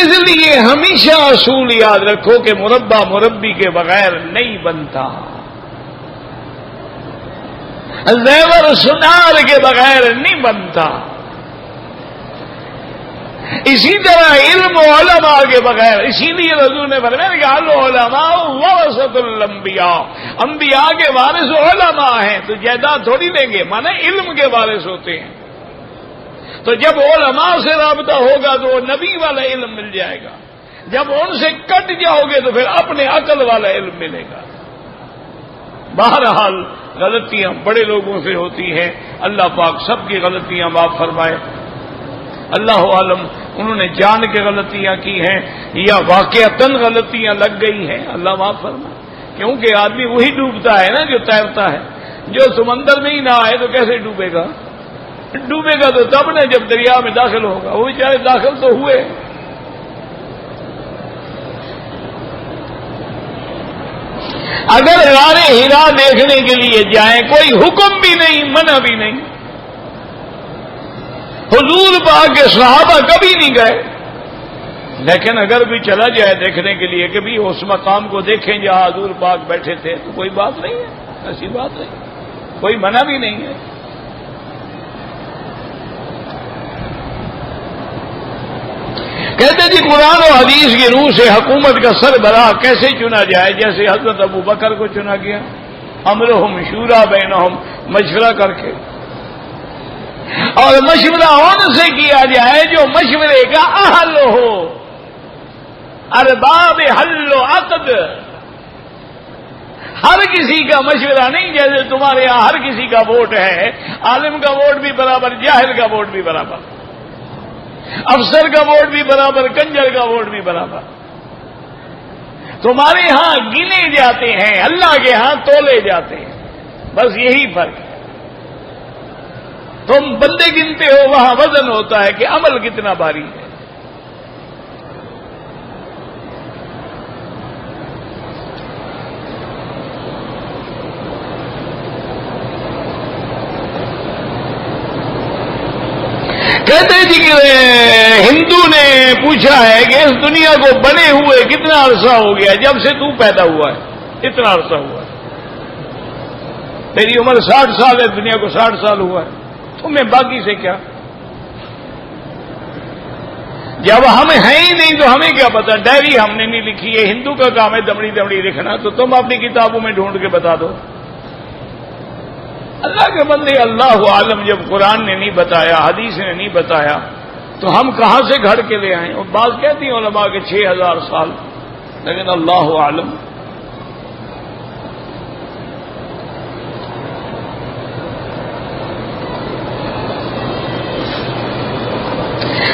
اس لیے ہمیشہ اصول یاد رکھو کہ مربع مربی کے بغیر نہیں بنتا. زیور سنار کے بغیر نہیں بنتا. اسی طرح علم علماء کے بغیر. اسی لیے رسول نے فرمایا کہ العلماء ورثۃ الانبیاء. انبیاء کے وارث علماء ہیں تو جائیداد تھوڑی لیں گے مانا علم کے وارث ہوتے ہیں. تو جب علماء سے رابطہ ہوگا تو وہ نبی والا علم مل جائے گا. جب ان سے کٹ جاؤ گے تو پھر اپنے عقل والا علم ملے گا. بہرحال غلطیاں بڑے لوگوں سے ہوتی ہیں. اللہ پاک سب کی غلطیاں معاف فرمائے. اللہ عالم انہوں نے جان کے غلطیاں کی ہیں یا واقعتاً غلطیاں لگ گئی ہیں. اللہ معاف فرمائے. کیونکہ آدمی وہی ڈوبتا ہے نا جو تیرتا ہے. جو سمندر میں ہی نہ آئے تو کیسے ڈوبے گا؟ ڈوبے گا تو تب نے جب دریا میں داخل ہوگا. وہ بیچارے داخل تو ہوئے. اگر غار ہرا دیکھنے کے لیے جائیں کوئی حکم بھی نہیں منع بھی نہیں. حضور پاک کے صحابہ کبھی نہیں گئے. لیکن اگر بھی چلا جائے دیکھنے کے لیے کہ بھی اس مقام کو دیکھیں جہاں حضور پاک بیٹھے تھے تو کوئی بات نہیں ہے. ایسی بات نہیں. کوئی منع بھی نہیں ہے. کہتے جی قرآن و حدیث کی روح سے حکومت کا سربراہ کیسے چنا جائے؟ جیسے حضرت ابو بکر کو چنا گیا. امرہم شورا بینہم مشورہ کر کے. اور مشورہ ان سے کیا جائے جو مشورے کا اہل ہو. ارباب حل و عقد. ہر کسی کا مشورہ نہیں. جیسے تمہارے یہاں ہر کسی کا ووٹ ہے. عالم کا ووٹ بھی برابر جاہل کا ووٹ بھی برابر. افسر کا ووٹ بھی برابر کنجر کا ووٹ بھی برابر. تمہارے ہاں گنے جاتے ہیں اللہ کے ہاں تولے جاتے ہیں. بس یہی فرق ہے. تم بندے گنتے ہو وہاں وزن ہوتا ہے کہ عمل کتنا بھاری ہے. کہتے جی کہ ہندو نے پوچھا ہے کہ اس دنیا کو بنے ہوئے کتنا عرصہ ہو گیا؟ جب سے تو پیدا ہوا ہے اتنا عرصہ ہوا ہے. تیری عمر 60 سال ہے. دنیا کو 60 سال ہوا ہے. تمہیں باقی سے کیا؟ جب ہم ہیں ہی نہیں تو ہمیں کیا پتا؟ ڈائری ہم نے نہیں لکھی ہے. ہندو کا کام ہے دمڑی دمڑی لکھنا. تو تم اپنی کتابوں میں ڈھونڈ کے بتا دو. اللہ کے بندے اللہ عالم. جب قرآن نے نہیں بتایا حدیث نے نہیں بتایا تو ہم کہاں سے گھڑ کے لے آئیں؟ اور بات کہتی ہیں علماء کے 6000 سال. لیکن اللہ عالم.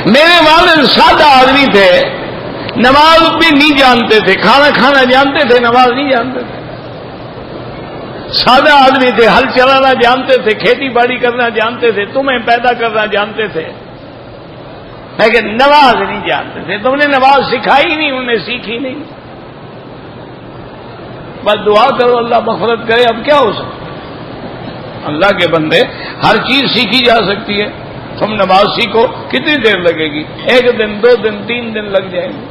میرے والد سادہ آدمی تھے. نماز بھی نہیں جانتے تھے. کھانا کھانا جانتے تھے نماز نہیں جانتے تھے. سادہ آدمی تھے، ہل چلانا جانتے تھے، کھیتی باڑی کرنا جانتے تھے، تمہیں پیدا کرنا جانتے تھے، لیکن نماز نہیں جانتے تھے. تم نے نماز سکھائی نہیں، انہوں نے سیکھی نہیں. بس دعا کرو اللہ مغفرت کرے. اب کیا ہو سکتا؟ اللہ کے بندے، ہر چیز سیکھی جا سکتی ہے. تم نماز سیکھو، کتنی دیر لگے گی؟ 1 دن، 2 دن، 3 دن لگ جائیں گے.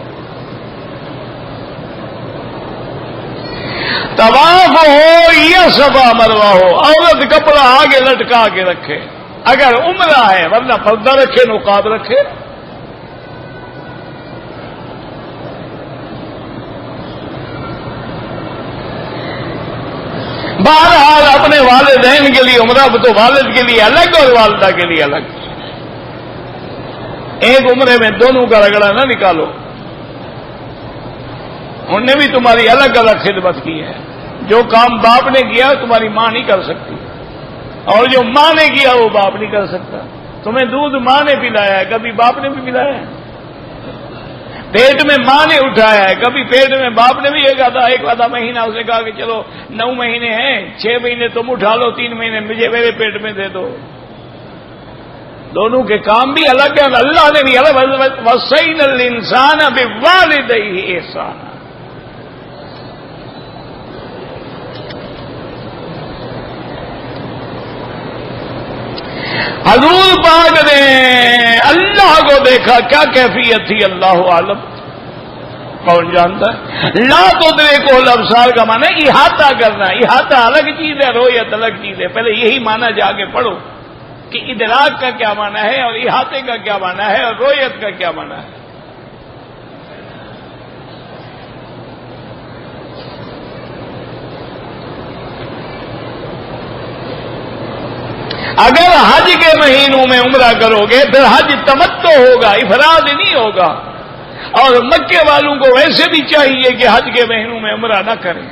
طواف ہو یا صفا مروا ہو، عورت کپڑا آگے لٹکا کے رکھے اگر عمرہ ہے، ورنہ پردہ رکھے، نقاب رکھے. بہرحال اپنے والدین کے لیے عمرہ تو والد کے لیے الگ اور والدہ کے لیے الگ. ایک عمرے میں دونوں کا رگڑا نہ نکالو. انہوں نے بھی تمہاری الگ الگ خدمت کی ہے. جو کام باپ نے کیا تمہاری ماں نہیں کر سکتی، اور جو ماں نے کیا وہ باپ نہیں کر سکتا. تمہیں دودھ ماں نے پلایا ہے، کبھی باپ نے بھی پلایا ہے. پیٹ میں ماں نے اٹھایا ہے، کبھی پیٹ میں باپ نے بھی ایک آدھا مہینہ اسے کہا کہ چلو 9 مہینے ہیں، 6 مہینے تم اٹھا لو، 3 مہینے مجھے میرے پیٹ میں دے دو. دونوں کے کام بھی الگ ہیں. اللہ نے بھی الگ. وصینا الانسان بوالدیہ احسانا. حضور پاک نے اللہ کو دیکھا، کیا کیفیت تھی اللہ عالم، کون جانتا ہے. لا تدرکہ الابصار کا معنی احاطہ کرنا. احاطہ الگ چیز ہے، رؤیت الگ چیز ہے. پہلے یہی معنی جا کے پڑھو کہ ادراک کا کیا معنی ہے، اور احاطے کا کیا معنی ہے، اور رؤیت کا کیا معنی ہے. اگر حج کے مہینوں میں عمرہ کرو گے پھر حج تمتع ہوگا، افراد نہیں ہوگا. اور مکے والوں کو ویسے بھی چاہیے کہ حج کے مہینوں میں عمرہ نہ کریں.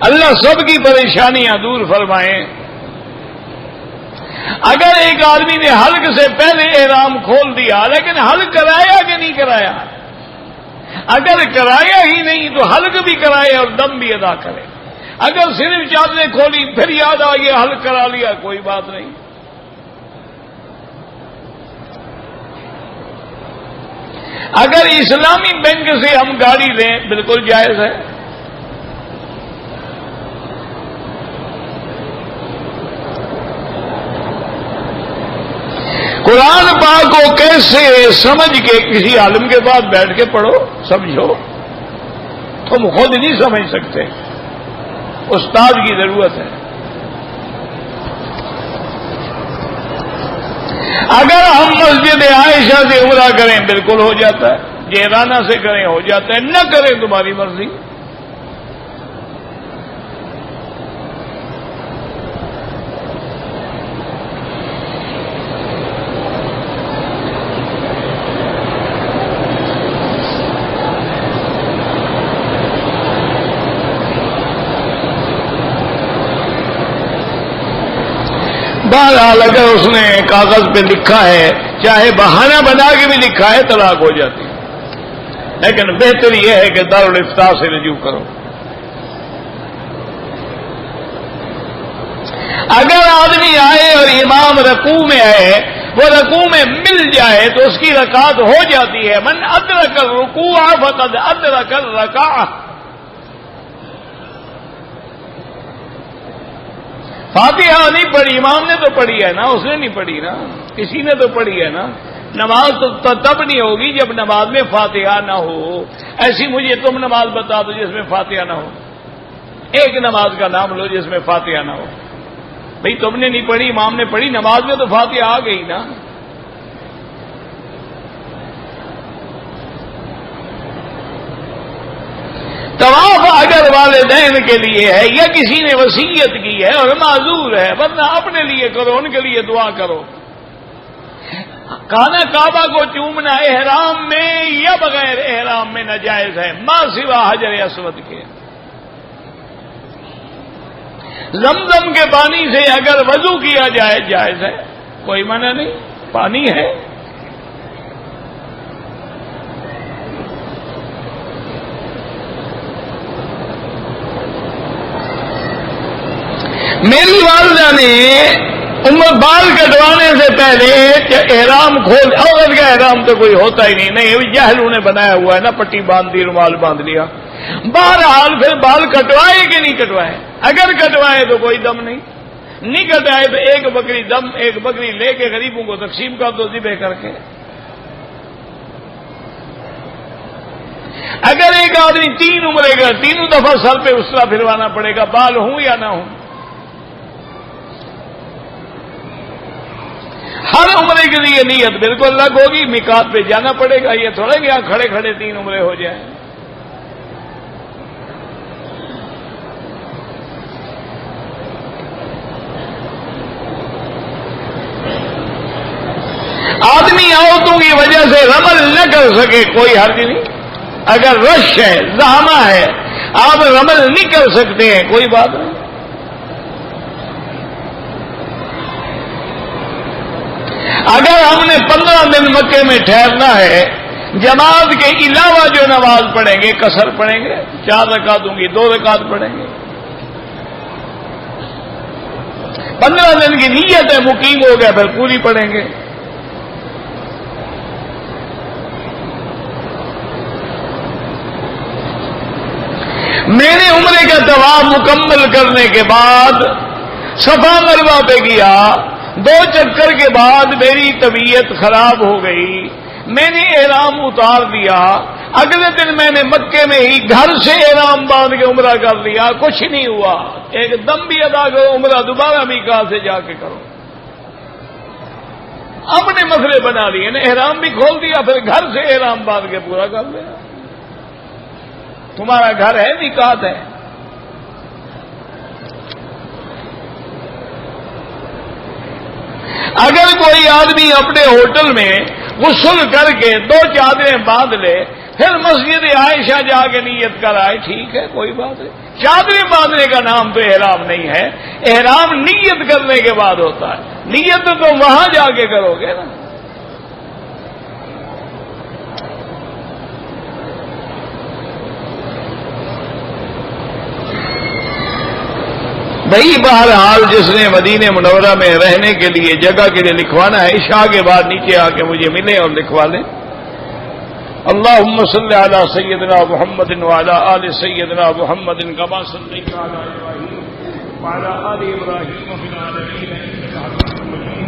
اللہ سب کی پریشانیاں دور فرمائیں. اگر ایک آدمی نے حلق سے پہلے احرام کھول دیا لیکن حلق کرایا کہ نہیں کرایا؟ اگر کرایا ہی نہیں تو حلق بھی کرائے اور دم بھی ادا کرے. اگر صرف چادریں کھولی پھر یاد آ گیا حلق کرا لیا، کوئی بات نہیں. اگر اسلامی بینک سے ہم گاڑی لیں بالکل جائز ہے. قرآن پاک کو کیسے سمجھ کے کسی عالم کے پاس بیٹھ کے پڑھو، سمجھو. تم خود نہیں سمجھ سکتے، استاد کی ضرورت ہے. اگر ہم مسجد عائشہ سے عمرہ کریں بالکل ہو جاتا ہے، جیرانہ سے کریں ہو جاتا ہے، نہ کریں تمہاری مرضی. بہرحال اگر اس نے کاغذ پہ لکھا ہے، چاہے بہانہ بنا کے بھی لکھا ہے، طلاق ہو جاتی ہے. لیکن بہتر یہ ہے کہ دارالافتاء سے رجوع کرو. اگر آدمی آئے اور امام رکوع میں ہے، وہ رکوع میں مل جائے تو اس کی رکعت ہو جاتی ہے. من ادرک الرکوع فقد ادرک الرکعہ. فاتحہ نہیں پڑھی، امام نے تو پڑھی ہے نا، اس نے نہیں پڑھی نا، کسی نے تو پڑھی ہے نا. نماز تو تب نہیں ہوگی جب نماز میں فاتحہ نہ ہو. ایسی مجھے تم نماز بتا دو جس میں فاتحہ نہ ہو. ایک نماز کا نام لو جس میں فاتحہ نہ ہو. بھئی تم نے نہیں پڑھی، امام نے پڑھی، نماز میں تو فاتحہ آ گئی نا. طواف اگر والدین کے لیے ہے یا کسی نے وصیت کی ہے اور معذور ہے، ورنہ اپنے لیے کرو، ان کے لیے دعا کرو. خانہ کعبہ کو چومنا احرام میں یا بغیر احرام میں ناجائز ہے، ما سوا حجر اسود کے. زمزم کے پانی سے اگر وضو کیا جائے جائز ہے، کوئی منع نہیں، پانی ہے. میری والدہ نے بال کٹوانے سے پہلے احرام کھول، عورت کا احرام تو کوئی ہوتا ہی نہیں، جہل انہیں بنایا ہوا ہے نا، پٹی باندھ دی، رومال باندھ لیا۔ بہرحال پھر بال کٹوائے کہ نہیں کٹوائے؟ اگر کٹوائے تو کوئی دم نہیں کٹائے تو ایک بکری لے کے غریبوں کو تقسیم کر دو ذبح کر کے۔ اگر ایک آدمی 3 عمرے کا 3 دفعہ سر پہ اسرا پھروانا پڑے گا، بال ہوں یا نہ ہوں، ہر عمرے کے لیے نیت بالکل الگ ہوگی، میقات پہ جانا پڑے گا، یہ تھوڑا کہ یہاں کھڑے کھڑے 3 عمرے ہو جائیں۔ آدمی عورتوں کی وجہ سے رمل نہ کر سکے کوئی حرج نہیں، اگر رش ہے، زحمہ ہے، آپ رمل نہیں کر سکتے ہیں، کوئی بات نہیں۔ اگر ہم نے 15 دن مکے میں ٹھہرنا ہے، جماعت کے علاوہ جو نماز پڑھیں گے قصر پڑھیں گے، 4 رکعت ہوں گی 2 رکعت پڑھیں گے۔ 15 دن کی نیت ہے، مقیم ہو گیا، پھر پوری پڑھیں گے۔ میں نے عمرے کا طواف مکمل کرنے کے بعد صفا مروہ پہ گیا، 2 چکر کے بعد میری طبیعت خراب ہو گئی، میں نے احرام اتار دیا۔ اگلے دن میں نے مکے میں ہی گھر سے احرام باندھ کے عمرہ کر لیا، کچھ نہیں ہوا، ایک دم بھی ادا کرو، عمرہ دوبارہ بھی کہاں سے جا کے کرو۔ اپنے مسئلے بنا لیے نا، احرام بھی کھول دیا، پھر گھر سے احرام باندھ کے پورا کر لیا۔ تمہارا گھر ہے، میقات ہے۔ اگر کوئی آدمی اپنے ہوٹل میں غسل کر کے 2 چادریں باندھ لے، پھر مسجد عائشہ جا کے نیت کرائے، ٹھیک ہے، کوئی بات نہیں۔ چادریں باندھنے کا نام تو احرام نہیں ہے، احرام نیت کرنے کے بعد ہوتا ہے، نیت تو وہاں جا کے کرو گے نا۔ بھائی بہرحال جس نے مدینہ منورہ میں رہنے کے لیے جگہ کے لیے لکھوانا ہے، عشاء کے بعد نیچے آ کے مجھے ملے اور لکھوا لیں۔ اللہم صلی علی سیدنا محمد وعلی آل سیدنا محمد کما صلیت علی ابراہیم وعلی آل ابراہیم فی العالمین انک حمید مجید۔